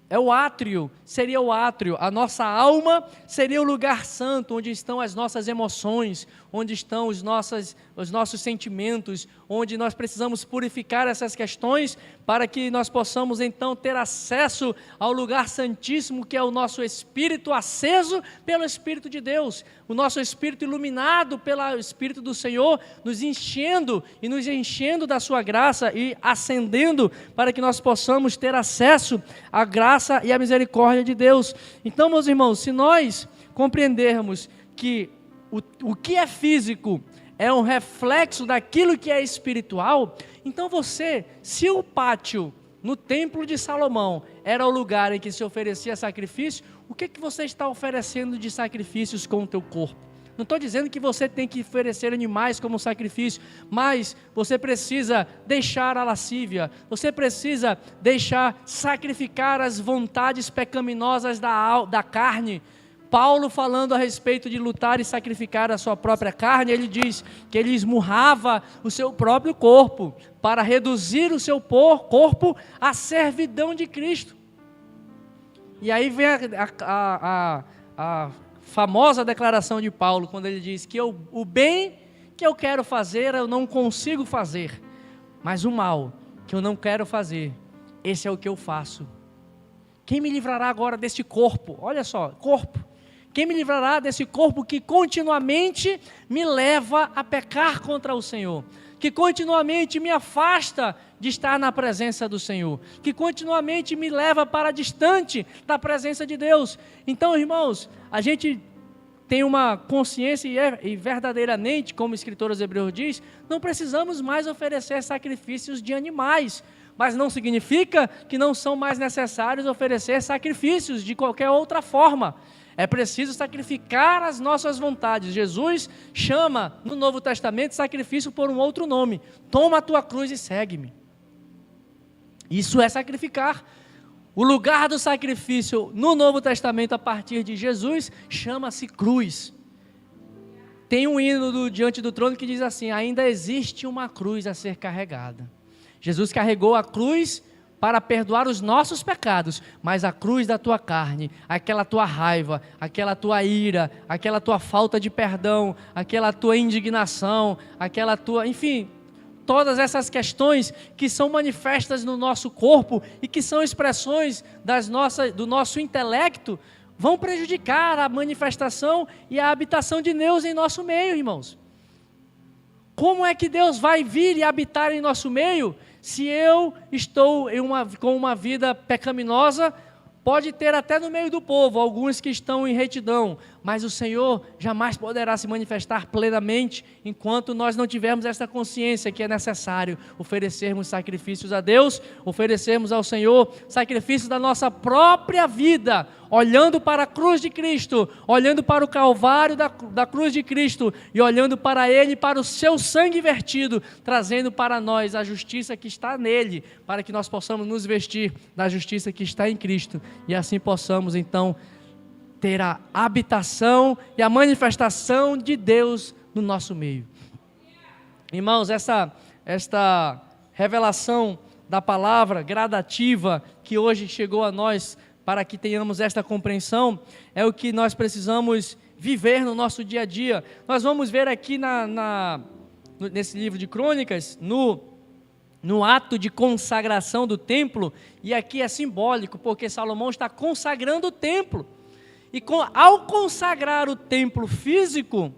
é o átrio, seria o átrio, a nossa alma seria o lugar santo, onde estão as nossas emoções, onde estão os nossos sentimentos, onde nós precisamos purificar essas questões, para que nós possamos então ter acesso ao lugar santíssimo, que é o nosso espírito aceso pelo Espírito de Deus, o nosso espírito iluminado pelo Espírito do Senhor, nos enchendo da sua graça e acendendo, para que nós possamos ter acesso à graça e à misericórdia de Deus. Então, meus irmãos, se nós compreendermos que o que é físico é um reflexo daquilo que é espiritual, então se o pátio no templo de Salomão era o lugar em que se oferecia sacrifício, o que você está oferecendo de sacrifícios com o teu corpo? Não estou dizendo que você tem que oferecer animais como sacrifício, mas você precisa deixar a lascívia, você precisa sacrificar as vontades pecaminosas da carne. Paulo, falando a respeito de lutar e sacrificar a sua própria carne, ele diz que ele esmurrava o seu próprio corpo para reduzir o seu corpo à servidão de Cristo. E aí vem a famosa declaração de Paulo, quando ele diz que o bem que eu quero fazer eu não consigo fazer, mas o mal que eu não quero fazer, esse é o que eu faço. Quem me livrará agora deste corpo? Olha só, corpo. Quem me livrará desse corpo que continuamente me leva a pecar contra o Senhor, que continuamente me afasta de estar na presença do Senhor, que continuamente me leva para distante da presença de Deus. Então, irmãos, a gente tem uma consciência e verdadeiramente, como o escritor aos Hebreus diz, não precisamos mais oferecer sacrifícios de animais, mas não significa que não são mais necessários oferecer sacrifícios de qualquer outra forma. É preciso sacrificar as nossas vontades. Jesus chama no Novo Testamento sacrifício por um outro nome. Toma a tua cruz e segue-me. Isso é sacrificar. O lugar do sacrifício no Novo Testamento a partir de Jesus chama-se cruz. Tem um hino do Diante do Trono que diz assim: ainda existe uma cruz a ser carregada. Jesus carregou a cruz para perdoar os nossos pecados, mas a cruz da tua carne, aquela tua raiva, aquela tua ira, aquela tua falta de perdão, aquela tua indignação, enfim, todas essas questões que são manifestas no nosso corpo e que são expressões do nosso intelecto, vão prejudicar a manifestação e a habitação de Deus em nosso meio, irmãos. Como é que Deus vai vir e habitar em nosso meio se eu estou com uma vida pecaminosa? Pode ter até no meio do povo alguns que estão em retidão, mas o Senhor jamais poderá se manifestar plenamente enquanto nós não tivermos essa consciência que é necessário oferecermos sacrifícios a Deus, oferecermos ao Senhor sacrifícios da nossa própria vida, olhando para a cruz de Cristo, olhando para o Calvário da cruz de Cristo e olhando para Ele, para o seu sangue vertido, trazendo para nós a justiça que está nele, para que nós possamos nos vestir da justiça que está em Cristo e assim possamos então ter a habitação e a manifestação de Deus no nosso meio. Irmãos, esta revelação da palavra gradativa que hoje chegou a nós, para que tenhamos esta compreensão, é o que nós precisamos viver no nosso dia a dia. Nós vamos ver aqui nesse livro de Crônicas, no ato de consagração do templo, e aqui é simbólico, porque Salomão está consagrando o templo. E ao consagrar o templo físico,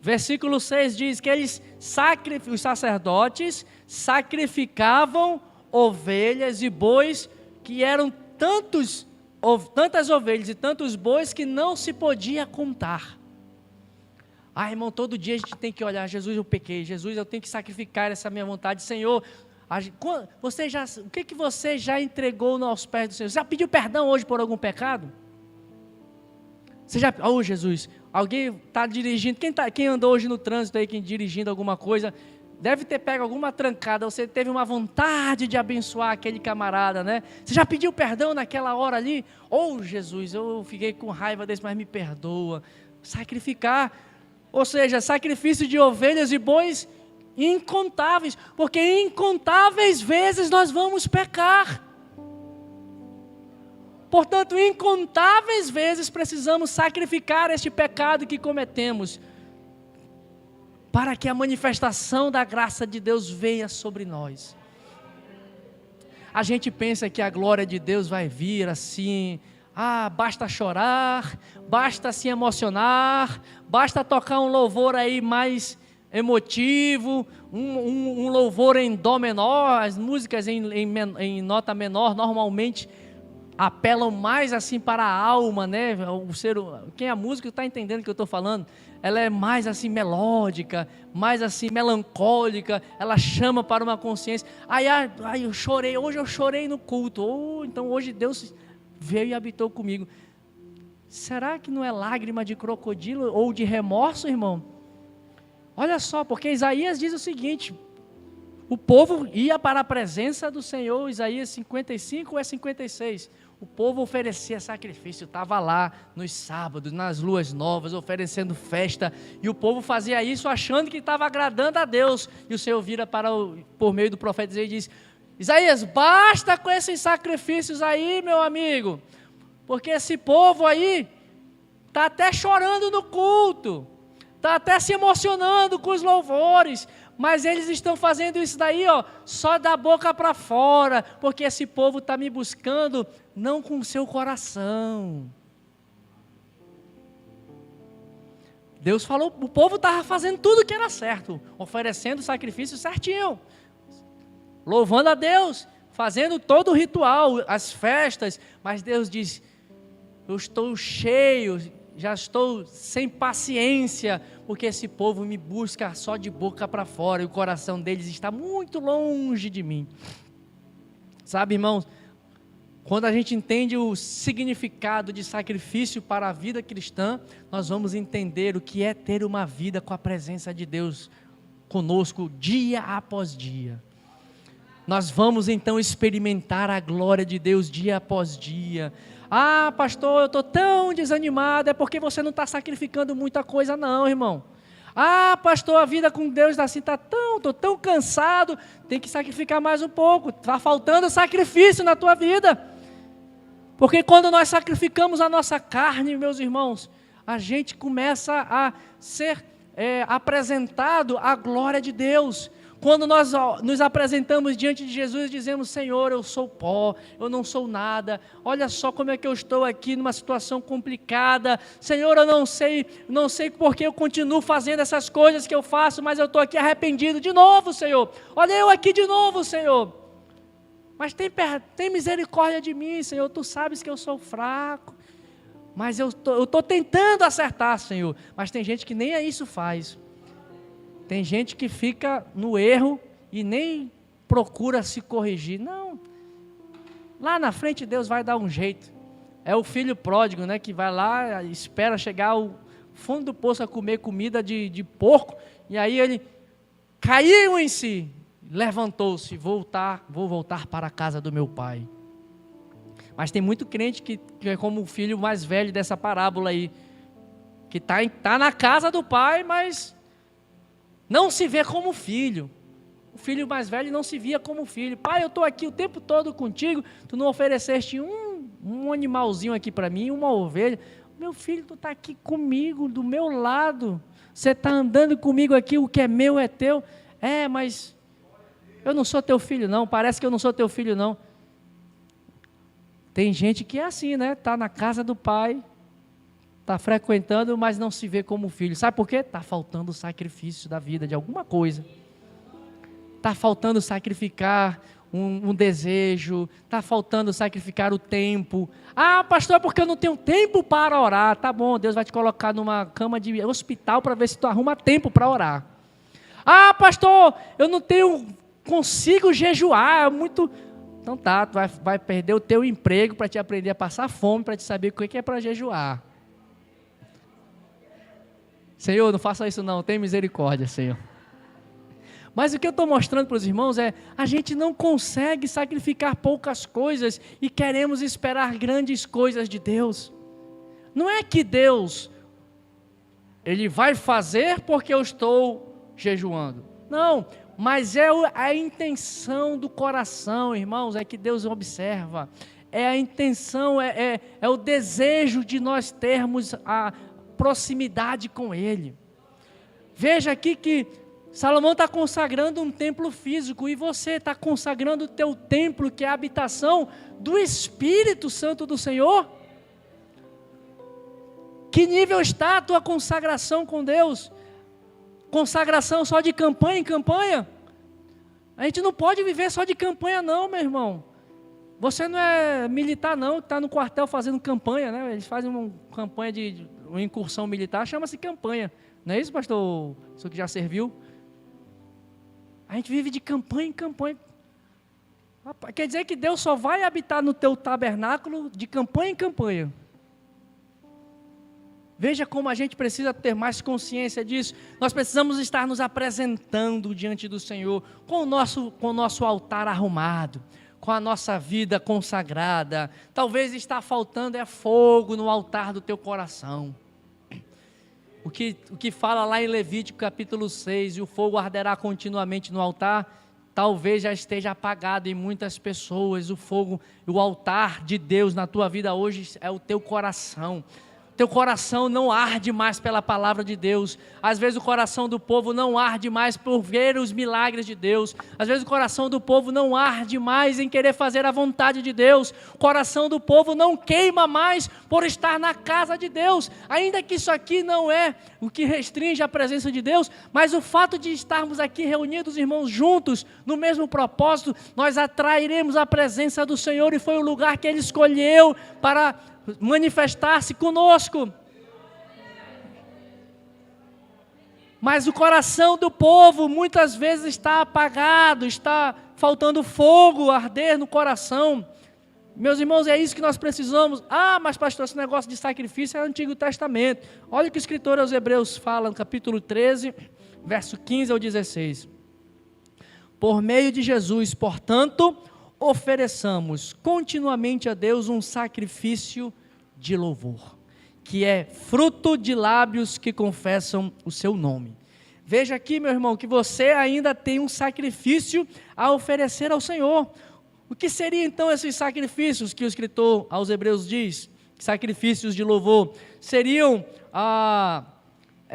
versículo 6 diz que os sacerdotes sacrificavam ovelhas e bois, que eram tantas ovelhas e tantos bois que não se podia contar. Irmão, todo dia a gente tem que olhar: Jesus, eu pequei, Jesus, eu tenho que sacrificar essa minha vontade. Senhor, o que você já entregou aos pés do Senhor? Você já pediu perdão hoje por algum pecado? Você já, oh Jesus, alguém está dirigindo, quem andou hoje no trânsito aí, quem dirigindo alguma coisa, deve ter pego alguma trancada, você teve uma vontade de abençoar aquele camarada, né? Você já pediu perdão naquela hora ali? Oh Jesus, eu fiquei com raiva desse, mas me perdoa. Sacrificar, ou seja, sacrifício de ovelhas e bois incontáveis, porque incontáveis vezes nós vamos pecar. Portanto, incontáveis vezes precisamos sacrificar este pecado que cometemos, para que a manifestação da graça de Deus venha sobre nós. A gente pensa que a glória de Deus vai vir assim, basta chorar, basta se emocionar, basta tocar um louvor aí mais emotivo, um louvor em dó menor. As músicas em nota menor normalmente apelam mais assim para a alma, né? Quem é músico está entendendo o que eu estou falando. Ela é mais assim melódica, mais assim melancólica, ela chama para uma consciência. Eu chorei, hoje eu chorei no culto, então hoje Deus veio e habitou comigo. Será que não é lágrima de crocodilo ou de remorso, irmão? Olha só, porque Isaías diz o seguinte: o povo ia para a presença do Senhor, Isaías 55 ou 56, o povo oferecia sacrifício, estava lá nos sábados, nas luas novas, oferecendo festa, e o povo fazia isso achando que estava agradando a Deus, e o Senhor vira por meio do profeta e diz: Isaías, basta com esses sacrifícios aí, meu amigo, porque esse povo aí está até chorando no culto, está até se emocionando com os louvores, mas eles estão fazendo isso daí, só da boca para fora, porque esse povo está me buscando, não com o seu coração. Deus falou, o povo estava fazendo tudo que era certo, oferecendo o sacrifício certinho, louvando a Deus, fazendo todo o ritual, as festas, mas Deus diz: eu estou cheio, já estou sem paciência, porque esse povo me busca só de boca para fora, e o coração deles está muito longe de mim. Sabe, irmãos, quando a gente entende o significado de sacrifício para a vida cristã, nós vamos entender o que é ter uma vida com a presença de Deus conosco dia após dia. Nós vamos então experimentar a glória de Deus dia após dia. Pastor, eu estou tão desanimado, é porque você não está sacrificando muita coisa não, irmão. Pastor, a vida com Deus assim estou tão cansado, tem que sacrificar mais um pouco, está faltando sacrifício na tua vida. Porque quando nós sacrificamos a nossa carne, meus irmãos, a gente começa a ser apresentado à glória de Deus. Quando nós nos apresentamos diante de Jesus, dizemos: Senhor, eu sou pó, eu não sou nada, olha só como é que eu estou aqui numa situação complicada, Senhor, eu não sei porque eu continuo fazendo essas coisas que eu faço, mas eu estou aqui arrependido de novo, Senhor, olha eu aqui de novo, Senhor, mas tem misericórdia de mim, Senhor, Tu sabes que eu sou fraco, mas eu estou tentando acertar, Senhor, mas tem gente que nem isso faz. Tem gente que fica no erro e nem procura se corrigir. Não, lá na frente Deus vai dar um jeito. É o filho pródigo, né, que vai lá, espera chegar ao fundo do poço a comer comida de porco, e aí ele caiu em si, levantou-se, vou voltar para a casa do meu pai. Mas tem muito crente que é como o filho mais velho dessa parábola aí, que tá na casa do pai, mas não se vê como filho. O filho mais velho não se via como filho. Pai, eu estou aqui o tempo todo contigo, tu não ofereceste um animalzinho aqui para mim, uma ovelha. Meu filho, tu está aqui comigo, do meu lado. Você está andando comigo aqui, o que é meu é teu. Mas eu não sou teu filho não, parece que eu não sou teu filho não. Tem gente que é assim, né? Está na casa do pai, está frequentando, mas não se vê como filho. Sabe por quê? Está faltando o sacrifício da vida, de alguma coisa. Está faltando sacrificar um desejo, está faltando sacrificar o tempo. Pastor, é porque eu não tenho tempo para orar. Tá bom, Deus vai te colocar numa cama de hospital para ver se tu arruma tempo para orar. Pastor, eu não consigo jejuar, muito... Então tá, tu vai perder o teu emprego para te aprender a passar fome, para te saber o que é para jejuar. Senhor, não faça isso não, tem misericórdia, Senhor. Mas o que eu estou mostrando para os irmãos é, a gente não consegue sacrificar poucas coisas e queremos esperar grandes coisas de Deus. Não é que Deus, Ele vai fazer porque eu estou jejuando. Não, mas é a intenção do coração, irmãos, é que Deus observa. É a intenção, é o desejo de nós termos a proximidade com Ele. Veja aqui que Salomão está consagrando um templo físico e você está consagrando o teu templo, que é a habitação do Espírito Santo do Senhor. Que nível está a tua consagração com Deus? Consagração só de campanha em campanha? A gente não pode viver só de campanha não, meu irmão. Você não é militar não, que está no quartel fazendo campanha, né? Eles fazem uma campanha de uma incursão militar, chama-se campanha. Não é isso, pastor? Isso que já serviu? A gente vive de campanha em campanha. Quer dizer que Deus só vai habitar no teu tabernáculo de campanha em campanha. Veja como a gente precisa ter mais consciência disso. Nós precisamos estar nos apresentando diante do Senhor com o nosso altar arrumado, com a nossa vida consagrada. Talvez está faltando fogo no altar do teu coração. O que fala lá em Levítico capítulo 6, e o fogo arderá continuamente no altar, talvez já esteja apagado em muitas pessoas. O altar de Deus na tua vida hoje é o teu coração. Teu coração não arde mais pela palavra de Deus. Às vezes o coração do povo não arde mais por ver os milagres de Deus. Às vezes o coração do povo não arde mais em querer fazer a vontade de Deus. O coração do povo não queima mais por estar na casa de Deus. Ainda que isso aqui não é o que restringe a presença de Deus, mas o fato de estarmos aqui reunidos, irmãos, juntos, no mesmo propósito, nós atrairemos a presença do Senhor, e foi o lugar que Ele escolheu para manifestar-se conosco. Mas o coração do povo muitas vezes está apagado, está faltando fogo, arder no coração. Meus irmãos, é isso que nós precisamos. Mas pastor, esse negócio de sacrifício é o Antigo Testamento. Olha o que o escritor aos Hebreus fala no capítulo 13, verso 15 ao 16. Por meio de Jesus, portanto, ofereçamos continuamente a Deus um sacrifício de louvor, que é fruto de lábios que confessam o seu nome. Veja aqui, meu irmão, que você ainda tem um sacrifício a oferecer ao Senhor. O que seriam então esses sacrifícios que o escritor aos Hebreus diz? Sacrifícios de louvor. Seriam,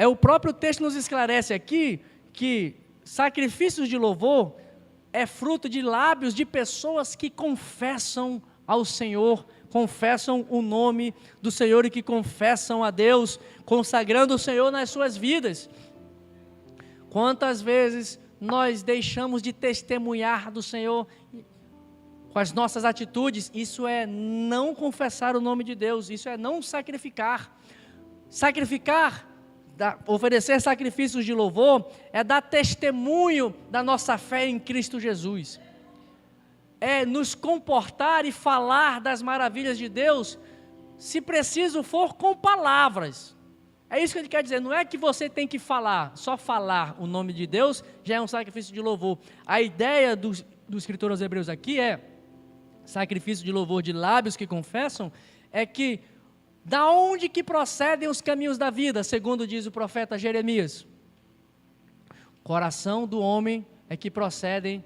o próprio texto nos esclarece aqui, que sacrifícios de louvor é fruto de lábios de pessoas que confessam ao Senhor, confessam o nome do Senhor e que confessam a Deus, consagrando o Senhor nas suas vidas. Quantas vezes nós deixamos de testemunhar do Senhor com as nossas atitudes? Isso é não confessar o nome de Deus, isso é não sacrificar. Oferecer sacrifícios de louvor é dar testemunho da nossa fé em Cristo Jesus. É nos comportar e falar das maravilhas de Deus, se preciso for com palavras. É isso que ele quer dizer, não é que você tem que falar, só falar o nome de Deus já é um sacrifício de louvor. A ideia do escritor aos Hebreus aqui é, sacrifício de louvor de lábios que confessam, é que da onde que procedem os caminhos da vida, segundo diz o profeta Jeremias? Coração do homem é que procedem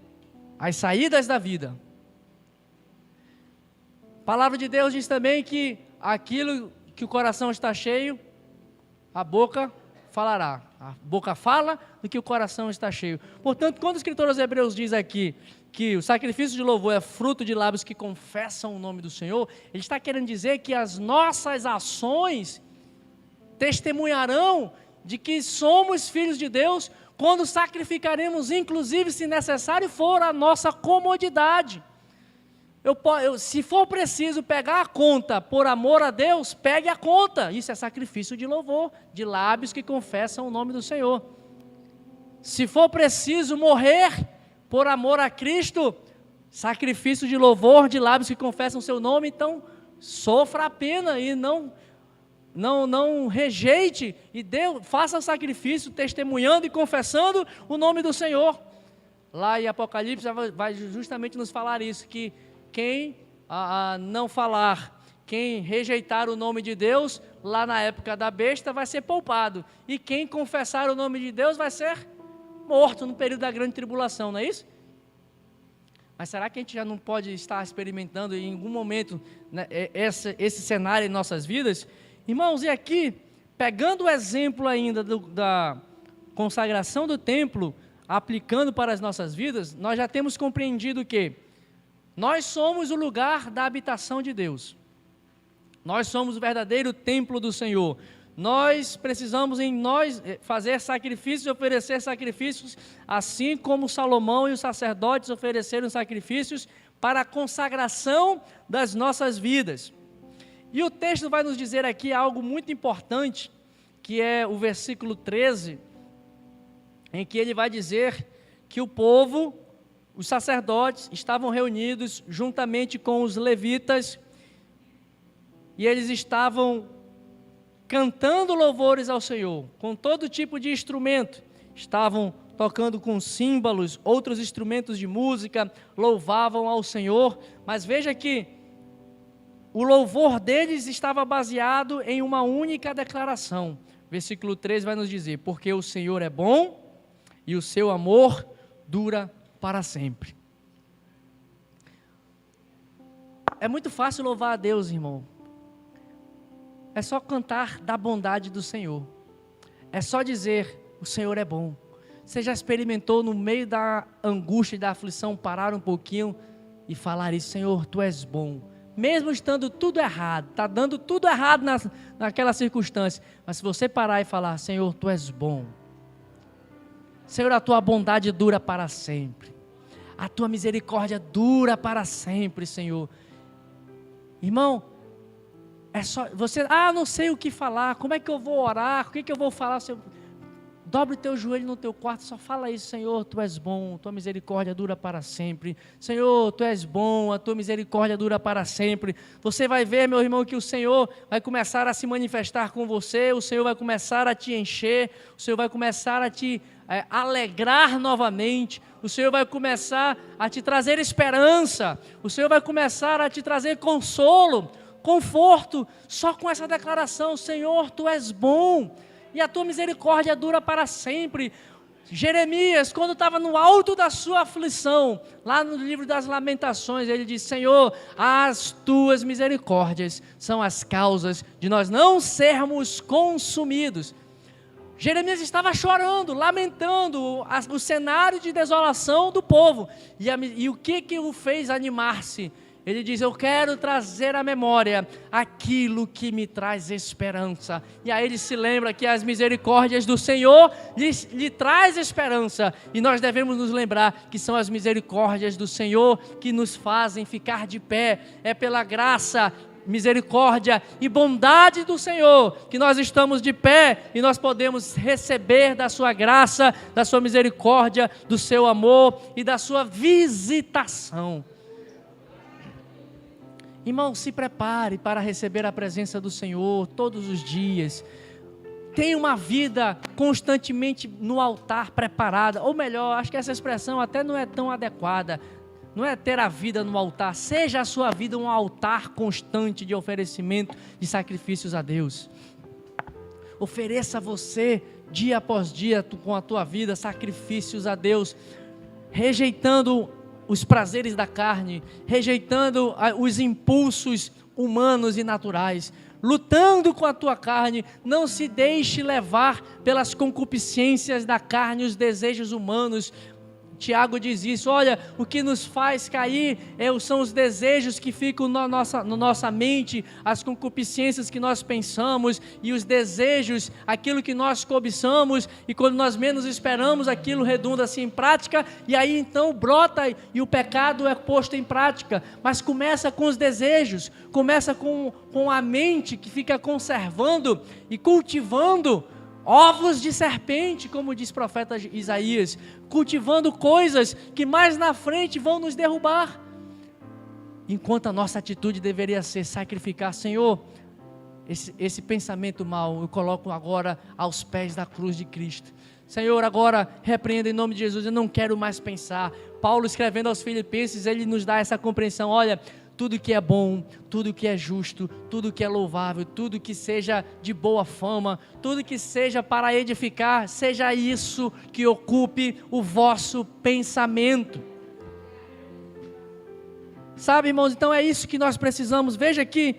as saídas da vida. A palavra de Deus diz também que aquilo que o coração está cheio, a boca falará. A boca fala do que o coração está cheio. Portanto, quando o escritor aos Hebreus diz aqui que o sacrifício de louvor é fruto de lábios que confessam o nome do Senhor, ele está querendo dizer que as nossas ações testemunharão de que somos filhos de Deus, quando sacrificaremos, inclusive, se necessário for, a nossa comodidade. Se for preciso pegar a conta por amor a Deus, pegue a conta. Isso é sacrifício de louvor, de lábios que confessam o nome do Senhor. Se for preciso morrer por amor a Cristo, sacrifício de louvor, de lábios que confessam o seu nome, então sofra a pena e não não rejeite e faça o sacrifício testemunhando e confessando o nome do Senhor. Lá em Apocalipse vai justamente nos falar isso, que quem não falar, quem rejeitar o nome de Deus, lá na época da besta, vai ser poupado. E quem confessar o nome de Deus vai ser morto no período da grande tribulação, não é isso? Mas será que a gente já não pode estar experimentando em algum momento, né, esse cenário em nossas vidas? Irmãos, e aqui, pegando o exemplo ainda da consagração do templo, aplicando para as nossas vidas, nós já temos compreendido que nós somos o lugar da habitação de Deus. Nós somos o verdadeiro templo do Senhor. Nós precisamos fazer sacrifícios e oferecer sacrifícios, assim como Salomão e os sacerdotes ofereceram sacrifícios para a consagração das nossas vidas. E o texto vai nos dizer aqui algo muito importante, que é o versículo 13, em que ele vai dizer que o povo, os sacerdotes, estavam reunidos juntamente com os levitas, e eles estavam cantando louvores ao Senhor, com todo tipo de instrumento, estavam tocando com símbolos, outros instrumentos de música, louvavam ao Senhor, mas veja que o louvor deles estava baseado em uma única declaração. Versículo 13 vai nos dizer: porque o Senhor é bom e o seu amor dura para sempre. É muito fácil louvar a Deus, irmão. É só cantar da bondade do Senhor. É só dizer: o Senhor é bom. Você já experimentou no meio da angústia e da aflição parar um pouquinho e falar isso: Senhor, Tu és bom. Mesmo estando tudo errado, está dando tudo errado naquela circunstância. Mas se você parar e falar: Senhor, Tu és bom. Senhor, a Tua bondade dura para sempre. A Tua misericórdia dura para sempre, Senhor. Irmão, é só você, não sei o que falar, como é que eu vou orar, o que eu vou falar? Senhor, dobre o teu joelho no teu quarto, só fala isso: Senhor, Tu és bom, Tua misericórdia dura para sempre. Senhor, Tu és bom, a Tua misericórdia dura para sempre. Você vai ver, meu irmão, que o Senhor vai começar a se manifestar com você, o Senhor vai começar a te encher, o Senhor vai começar a te alegrar novamente, o Senhor vai começar a te trazer esperança, o Senhor vai começar a te trazer consolo, conforto, só com essa declaração: Senhor, Tu és bom e a Tua misericórdia dura para sempre. Jeremias, quando estava no alto da sua aflição, lá no livro das Lamentações, ele diz: Senhor, as Tuas misericórdias são as causas de nós não sermos consumidos. Jeremias estava chorando, lamentando o cenário de desolação do povo, e o que o fez animar-se? Ele diz: eu quero trazer à memória aquilo que me traz esperança. E aí ele se lembra que as misericórdias do Senhor lhe traz esperança. E nós devemos nos lembrar que são as misericórdias do Senhor que nos fazem ficar de pé. É pela graça, misericórdia e bondade do Senhor que nós estamos de pé e nós podemos receber da sua graça, da sua misericórdia, do seu amor e da sua visitação. Irmão, se prepare para receber a presença do Senhor todos os dias. Tenha uma vida constantemente no altar preparada, ou melhor, acho que essa expressão até não é tão adequada. Não é ter a vida no altar, seja a sua vida um altar constante de oferecimento de sacrifícios a Deus. Ofereça você, dia após dia, com a tua vida, sacrifícios a Deus, rejeitando os prazeres da carne, rejeitando os impulsos humanos e naturais, lutando com a tua carne. Não se deixe levar pelas concupiscências da carne, os desejos humanos. Tiago diz isso: olha, o que nos faz cair são os desejos que ficam na nossa mente, as concupiscências que nós pensamos e os desejos, aquilo que nós cobiçamos, e quando nós menos esperamos, aquilo redunda-se em prática, e aí então brota e o pecado é posto em prática. Mas começa com os desejos, começa com a mente que fica conservando e cultivando ovos de serpente, como diz o profeta Isaías, cultivando coisas que mais na frente vão nos derrubar, enquanto a nossa atitude deveria ser sacrificar: Senhor, esse pensamento mau, eu coloco agora aos pés da cruz de Cristo. Senhor, agora repreenda em nome de Jesus, eu não quero mais pensar. Paulo, escrevendo aos Filipenses, ele nos dá essa compreensão: olha, tudo que é bom, tudo que é justo, tudo que é louvável, tudo que seja de boa fama, tudo que seja para edificar, seja isso que ocupe o vosso pensamento. Sabe, irmãos, então é isso que nós precisamos. Veja que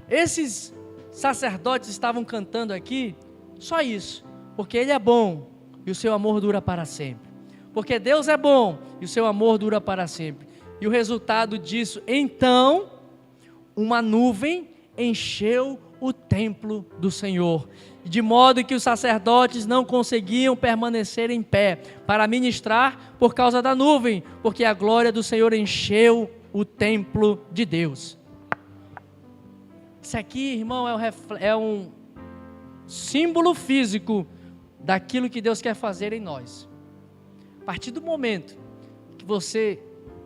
esses sacerdotes estavam cantando aqui, só isso, porque Ele é bom e o seu amor dura para sempre. Porque Deus é bom e o seu amor dura para sempre. E o resultado disso, então, uma nuvem encheu o templo do Senhor, de modo que os sacerdotes não conseguiam permanecer em pé para ministrar por causa da nuvem, porque a glória do Senhor encheu o templo de Deus. Isso aqui, irmão, é um símbolo físico daquilo que Deus quer fazer em nós. A partir do momento que você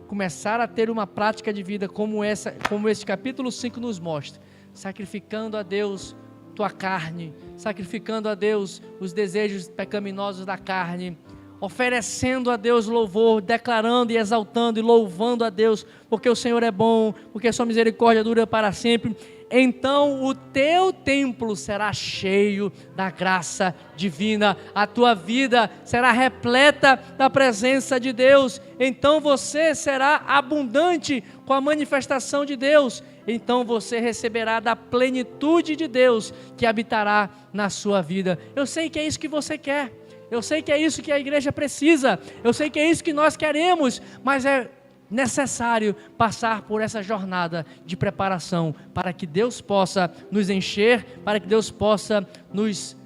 começar a ter uma prática de vida como esse capítulo 5 nos mostra, sacrificando a Deus tua carne, sacrificando a Deus os desejos pecaminosos da carne, oferecendo a Deus louvor, declarando e exaltando e louvando a Deus, porque o Senhor é bom, porque a sua misericórdia dura para sempre, então o teu templo será cheio da graça divina, a tua vida será repleta da presença de Deus, então você será abundante com a manifestação de Deus, então você receberá da plenitude de Deus que habitará na sua vida. Eu sei que é isso que você quer, eu sei que é isso que a igreja precisa, eu sei que é isso que nós queremos, mas é necessário passar por essa jornada de preparação para que Deus possa nos encher, para que Deus possa nos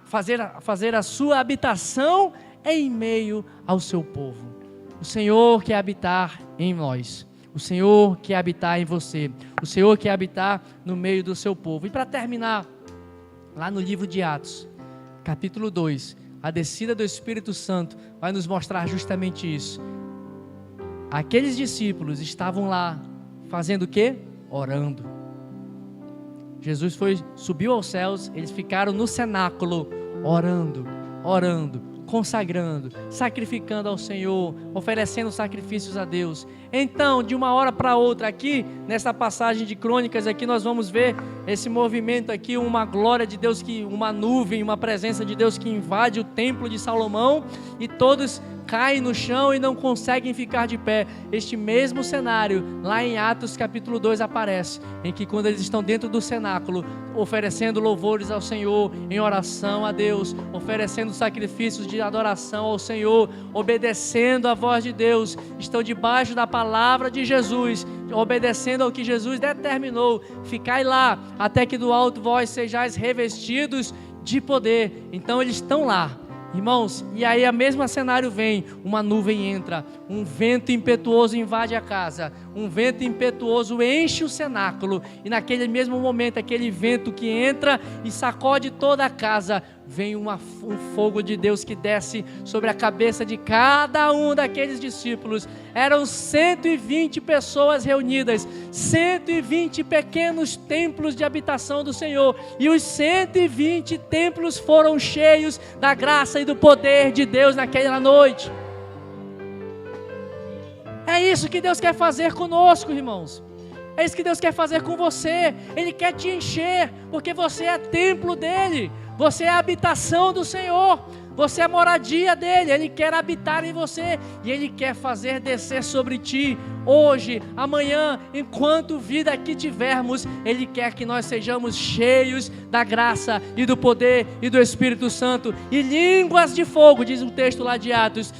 fazer a sua habitação em meio ao seu povo. O Senhor quer habitar em nós, o Senhor quer habitar em você, o Senhor quer habitar no meio do seu povo. E para terminar, lá no livro de Atos, capítulo 2, a descida do Espírito Santo vai nos mostrar justamente isso. Aqueles discípulos estavam lá fazendo o quê? Orando. Jesus subiu aos céus, eles ficaram no cenáculo orando, consagrando, sacrificando ao Senhor, oferecendo sacrifícios a Deus. Então, de uma hora para outra aqui, nessa passagem de Crônicas aqui, nós vamos ver esse movimento aqui, uma glória de Deus, uma nuvem, uma presença de Deus que invade o templo de Salomão, e todos caem no chão e não conseguem ficar de pé. Este mesmo cenário, lá em Atos capítulo 2 aparece, em que quando eles estão dentro do cenáculo, oferecendo louvores ao Senhor, em oração a Deus, oferecendo sacrifícios de adoração ao Senhor, obedecendo a voz de Deus, estão debaixo da palavra de Jesus, obedecendo ao que Jesus determinou: ficai lá, até que do alto vós sejais revestidos de poder. Então eles estão lá, irmãos, e aí o mesmo cenário vem, uma nuvem entra, um vento impetuoso invade a casa, um vento impetuoso enche o cenáculo, e naquele mesmo momento, aquele vento que entra e sacode toda a casa, vem um fogo de Deus que desce sobre a cabeça de cada um daqueles discípulos. Eram 120 pessoas reunidas, 120 pequenos templos de habitação do Senhor, e os 120 templos foram cheios da graça e do poder de Deus naquela noite. É isso que Deus quer fazer conosco, irmãos. É isso que Deus quer fazer com você. Ele quer te encher, porque você é templo dele, você é a habitação do Senhor, você é a moradia dele. Ele quer habitar em você, e ele quer fazer descer sobre ti, hoje, amanhã, enquanto vida aqui tivermos. Ele quer que nós sejamos cheios da graça e do poder e do Espírito Santo, e línguas de fogo, diz o texto lá de Atos,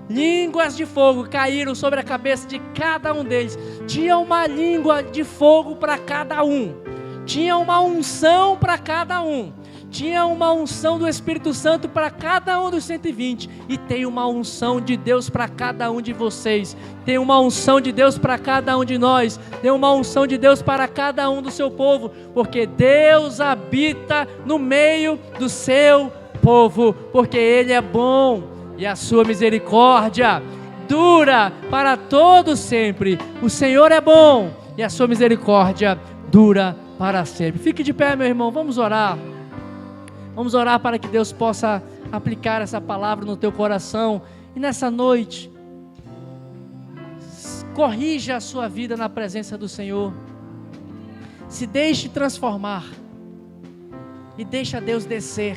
línguas de fogo caíram sobre a cabeça de cada um deles. Tinha uma língua de fogo para cada um, tinha uma unção para cada um, tinha uma unção do Espírito Santo para cada um dos 120, e tem uma unção de Deus para cada um de vocês, tem uma unção de Deus para cada um de nós, tem uma unção de Deus para cada um do seu povo, porque Deus habita no meio do seu povo, porque Ele é bom e a sua misericórdia dura para todo sempre. O Senhor é bom e a sua misericórdia dura para sempre. Fique de pé, meu irmão, vamos orar. Vamos orar para que Deus possa aplicar essa palavra no teu coração. E nessa noite, corrija a sua vida na presença do Senhor. Se deixe transformar. E deixa Deus descer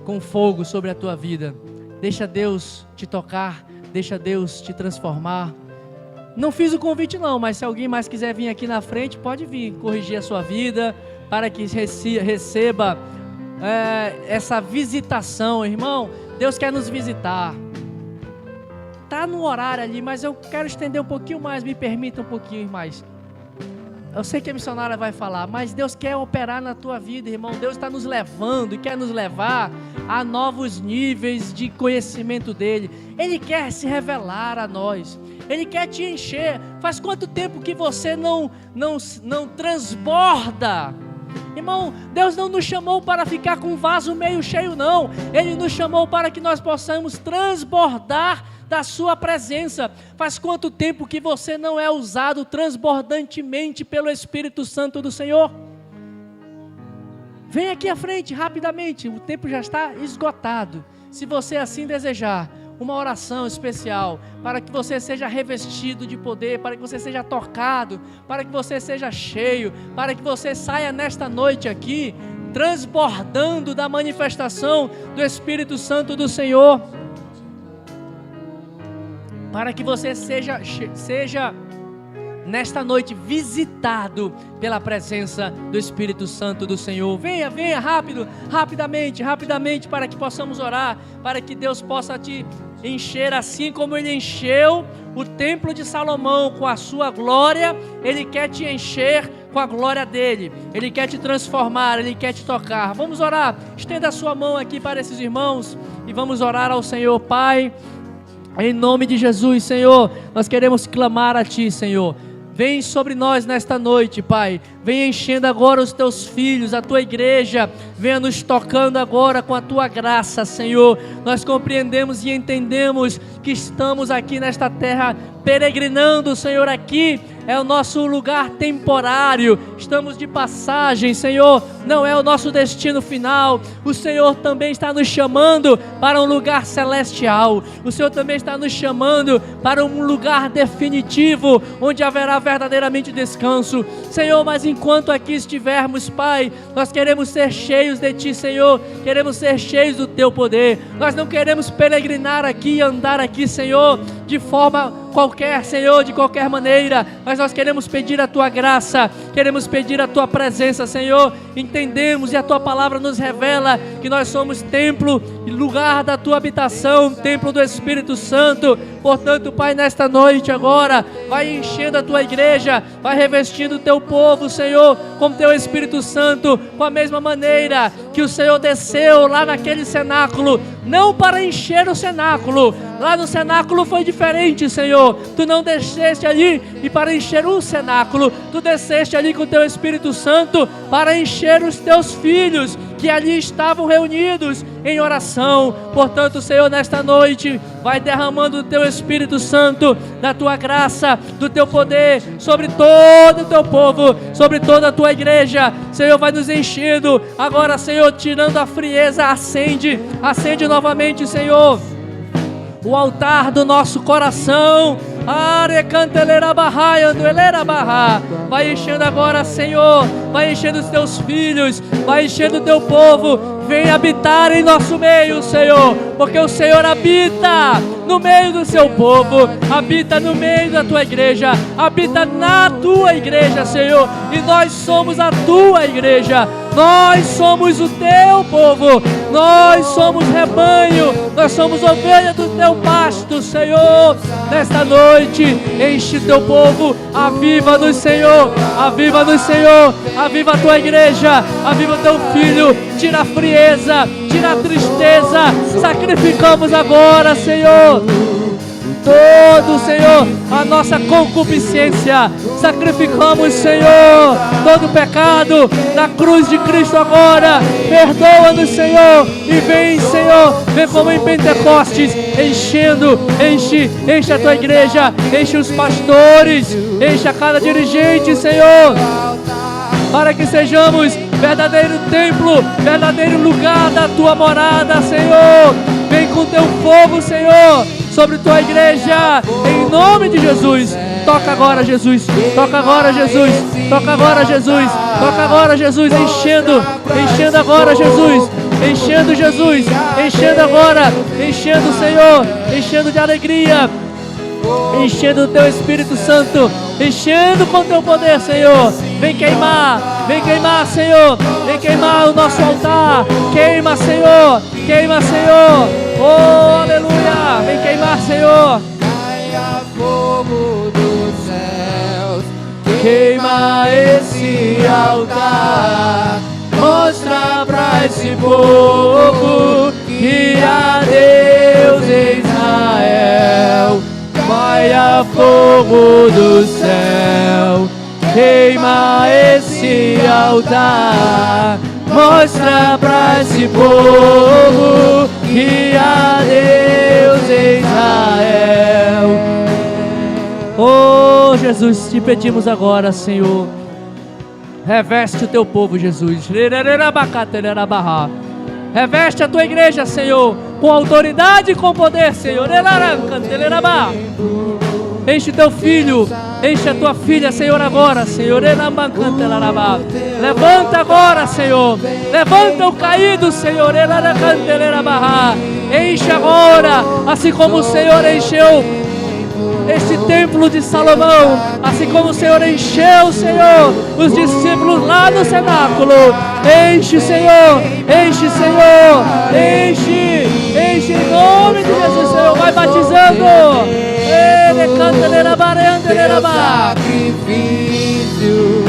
com fogo sobre a tua vida. Deixa Deus te tocar. Deixa Deus te transformar. Não fiz o convite não, mas se alguém mais quiser vir aqui na frente, pode vir corrigir a sua vida, para que receba essa visitação, irmão. Deus quer nos visitar. Está no horário ali, mas eu quero estender um pouquinho mais, me permita um pouquinho mais. Eu sei que a missionária vai falar, mas Deus quer operar na tua vida, irmão. Deus está nos levando e quer nos levar a novos níveis de conhecimento dEle. Ele quer se revelar a nós. Ele quer te encher. Faz quanto tempo que você não transborda? Irmão, Deus não nos chamou para ficar com o vaso meio cheio, não. Ele nos chamou para que nós possamos transbordar da sua presença. Faz quanto tempo que você não é usado transbordantemente pelo Espírito Santo do Senhor? Vem aqui à frente rapidamente, o tempo já está esgotado. Se você assim desejar, uma oração especial, para que você seja revestido de poder, para que você seja tocado, para que você seja cheio, para que você saia nesta noite aqui, transbordando da manifestação do Espírito Santo do Senhor, para que você seja nesta noite visitado pela presença do Espírito Santo do Senhor. Venha rapidamente, para que possamos orar, para que Deus possa te encher assim como Ele encheu o templo de Salomão com a sua glória. Ele quer te encher com a glória dEle, Ele quer te transformar, Ele quer te tocar. Vamos orar, estenda a sua mão aqui para esses irmãos e vamos orar ao Senhor. Pai, em nome de Jesus, Senhor, nós queremos clamar a Ti, Senhor. Vem sobre nós nesta noite, Pai. Vem enchendo agora os Teus filhos, a Tua igreja. Venha nos tocando agora com a Tua graça, Senhor. Nós compreendemos e entendemos que estamos aqui nesta terra peregrinando, Senhor. Aqui é o nosso lugar temporário. Estamos de passagem, Senhor. Não é o nosso destino final. O Senhor também está nos chamando para um lugar celestial. O Senhor também está nos chamando para um lugar definitivo, onde haverá verdadeiramente descanso. Senhor, mas enquanto aqui estivermos, Pai, nós queremos ser cheios de Ti, Senhor. Queremos ser cheios do Teu poder. Nós não queremos peregrinar aqui, andar aqui, Senhor, de forma qualquer, Senhor, de qualquer maneira, mas nós queremos pedir a Tua graça, queremos pedir a Tua presença, Senhor. Entendemos e a Tua palavra nos revela que nós somos templo e lugar da Tua habitação, templo do Espírito Santo. Portanto, Pai, nesta noite agora, vai enchendo a Tua igreja, vai revestindo o Teu povo, Senhor, com Teu Espírito Santo, com a mesma maneira que o Senhor desceu lá naquele cenáculo, não para encher o cenáculo. Lá no cenáculo foi diferente, Senhor. Tu não desceste ali e para encher um cenáculo, Tu desceste ali com o Teu Espírito Santo para encher os Teus filhos que ali estavam reunidos em oração. Portanto, Senhor, nesta noite, vai derramando o Teu Espírito Santo, da Tua graça, do Teu poder sobre todo o Teu povo, sobre toda a Tua igreja. Senhor, vai nos enchendo. Agora, Senhor, tirando a frieza, acende novamente, Senhor, o altar do nosso coração. Vai enchendo agora, Senhor. Vai enchendo os Teus filhos, vai enchendo o Teu povo. Vem habitar em nosso meio, Senhor, porque o Senhor habita no meio do Seu povo, habita no meio da Tua igreja, habita na Tua igreja, Senhor. E nós somos a Tua igreja, nós somos o Teu povo, nós somos rebanho, nós somos ovelha do Teu pasto, Senhor. Nesta noite, enche o Teu povo, aviva-nos, Senhor, aviva-nos, Senhor, aviva a Tua igreja, aviva o Teu filho, tira a frieza, tira a tristeza. Sacrificamos agora, Senhor, todo, Senhor, a nossa concupiscência. Sacrificamos, Senhor, todo o pecado na cruz de Cristo agora. Perdoa-nos, Senhor, e vem, Senhor, vem como em Pentecostes, enche a Tua igreja, enche os pastores, enche a cada dirigente, Senhor. para que sejamos verdadeiro templo, verdadeiro lugar da tua morada, Senhor. Vem com teu fogo, Senhor, sobre tua igreja, em nome de Jesus. Toca agora, Jesus. Toca agora, Jesus. Toca agora, Jesus. Toca agora, Jesus. Enchendo agora, Jesus. Enchendo, Jesus. Enchendo agora. Enchendo, Senhor. Enchendo de alegria. Enchendo o teu Espírito Santo. Enchendo com teu poder, Senhor. Vem queimar, Senhor. Vem queimar o nosso altar. Queima, Senhor. Queima, Senhor. Oh, aleluia. Vem queimar, Senhor. Caia fogo dos céus, Queima esse altar. Mostra pra esse povo que há Deus em Israel. Caia fogo do céu. Queima esse altar. Mostra pra esse povo que há Deus em Israel. Oh, Jesus, te pedimos agora, Senhor. Reveste o teu povo, Jesus. Reveste a tua igreja, Senhor, com autoridade e com poder, Senhor. Enche teu filho, enche a tua filha, Senhor, agora, Senhor. Levanta agora, Senhor. Levanta o caído, Senhor. Enche agora, assim como o Senhor encheu este templo de Salomão, assim como o Senhor encheu, Senhor, os discípulos lá no cenáculo. Enche, Senhor, enche, Senhor, enche, enche em nome de Jesus, Senhor. Vai batizando. teu sacrifício,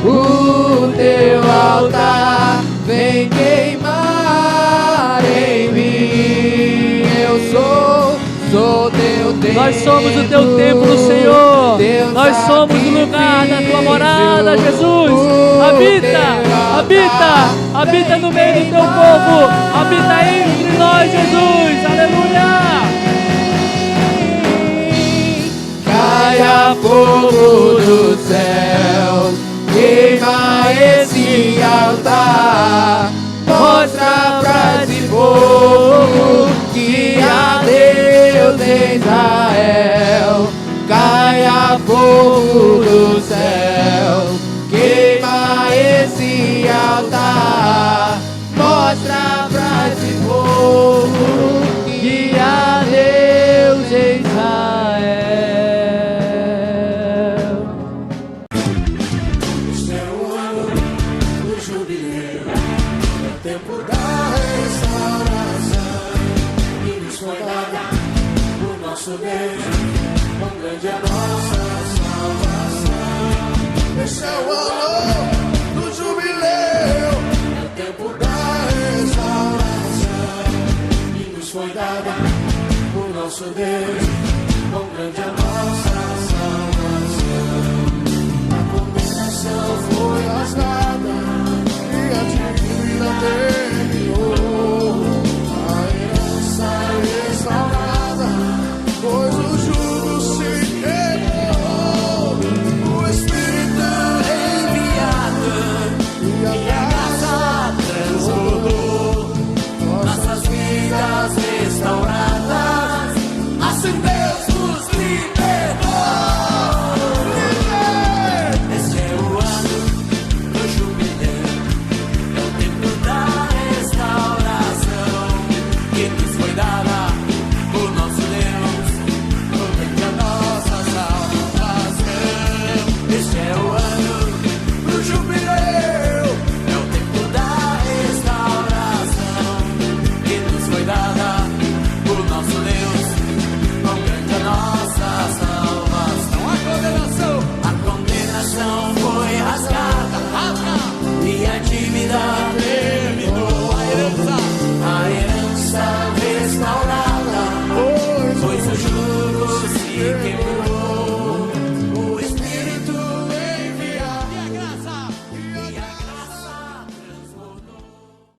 o teu altar vem queimar em mim. Eu sou teu templo. Nós somos o teu templo, Senhor. Nós somos o lugar da tua morada, Jesus. Habita no meio do teu povo. Habita entre nós, Jesus. Aleluia. Caia fogo do céu, queima esse altar. Mostra pra esse povo que há Deus em Israel. Caia fogo do céu, queima esse altar. Mostra pra esse povo que há Deus em Israel. Este é o ano do jubileu, é o tempo da restauração, e nos foi dada o nosso Deus, quão grande é a nossa salvação. Este é o ano do jubileu, é o tempo da restauração, e nos foi dada o nosso Deus, quão grande é a nossa salvação. A condenação foi rasgada.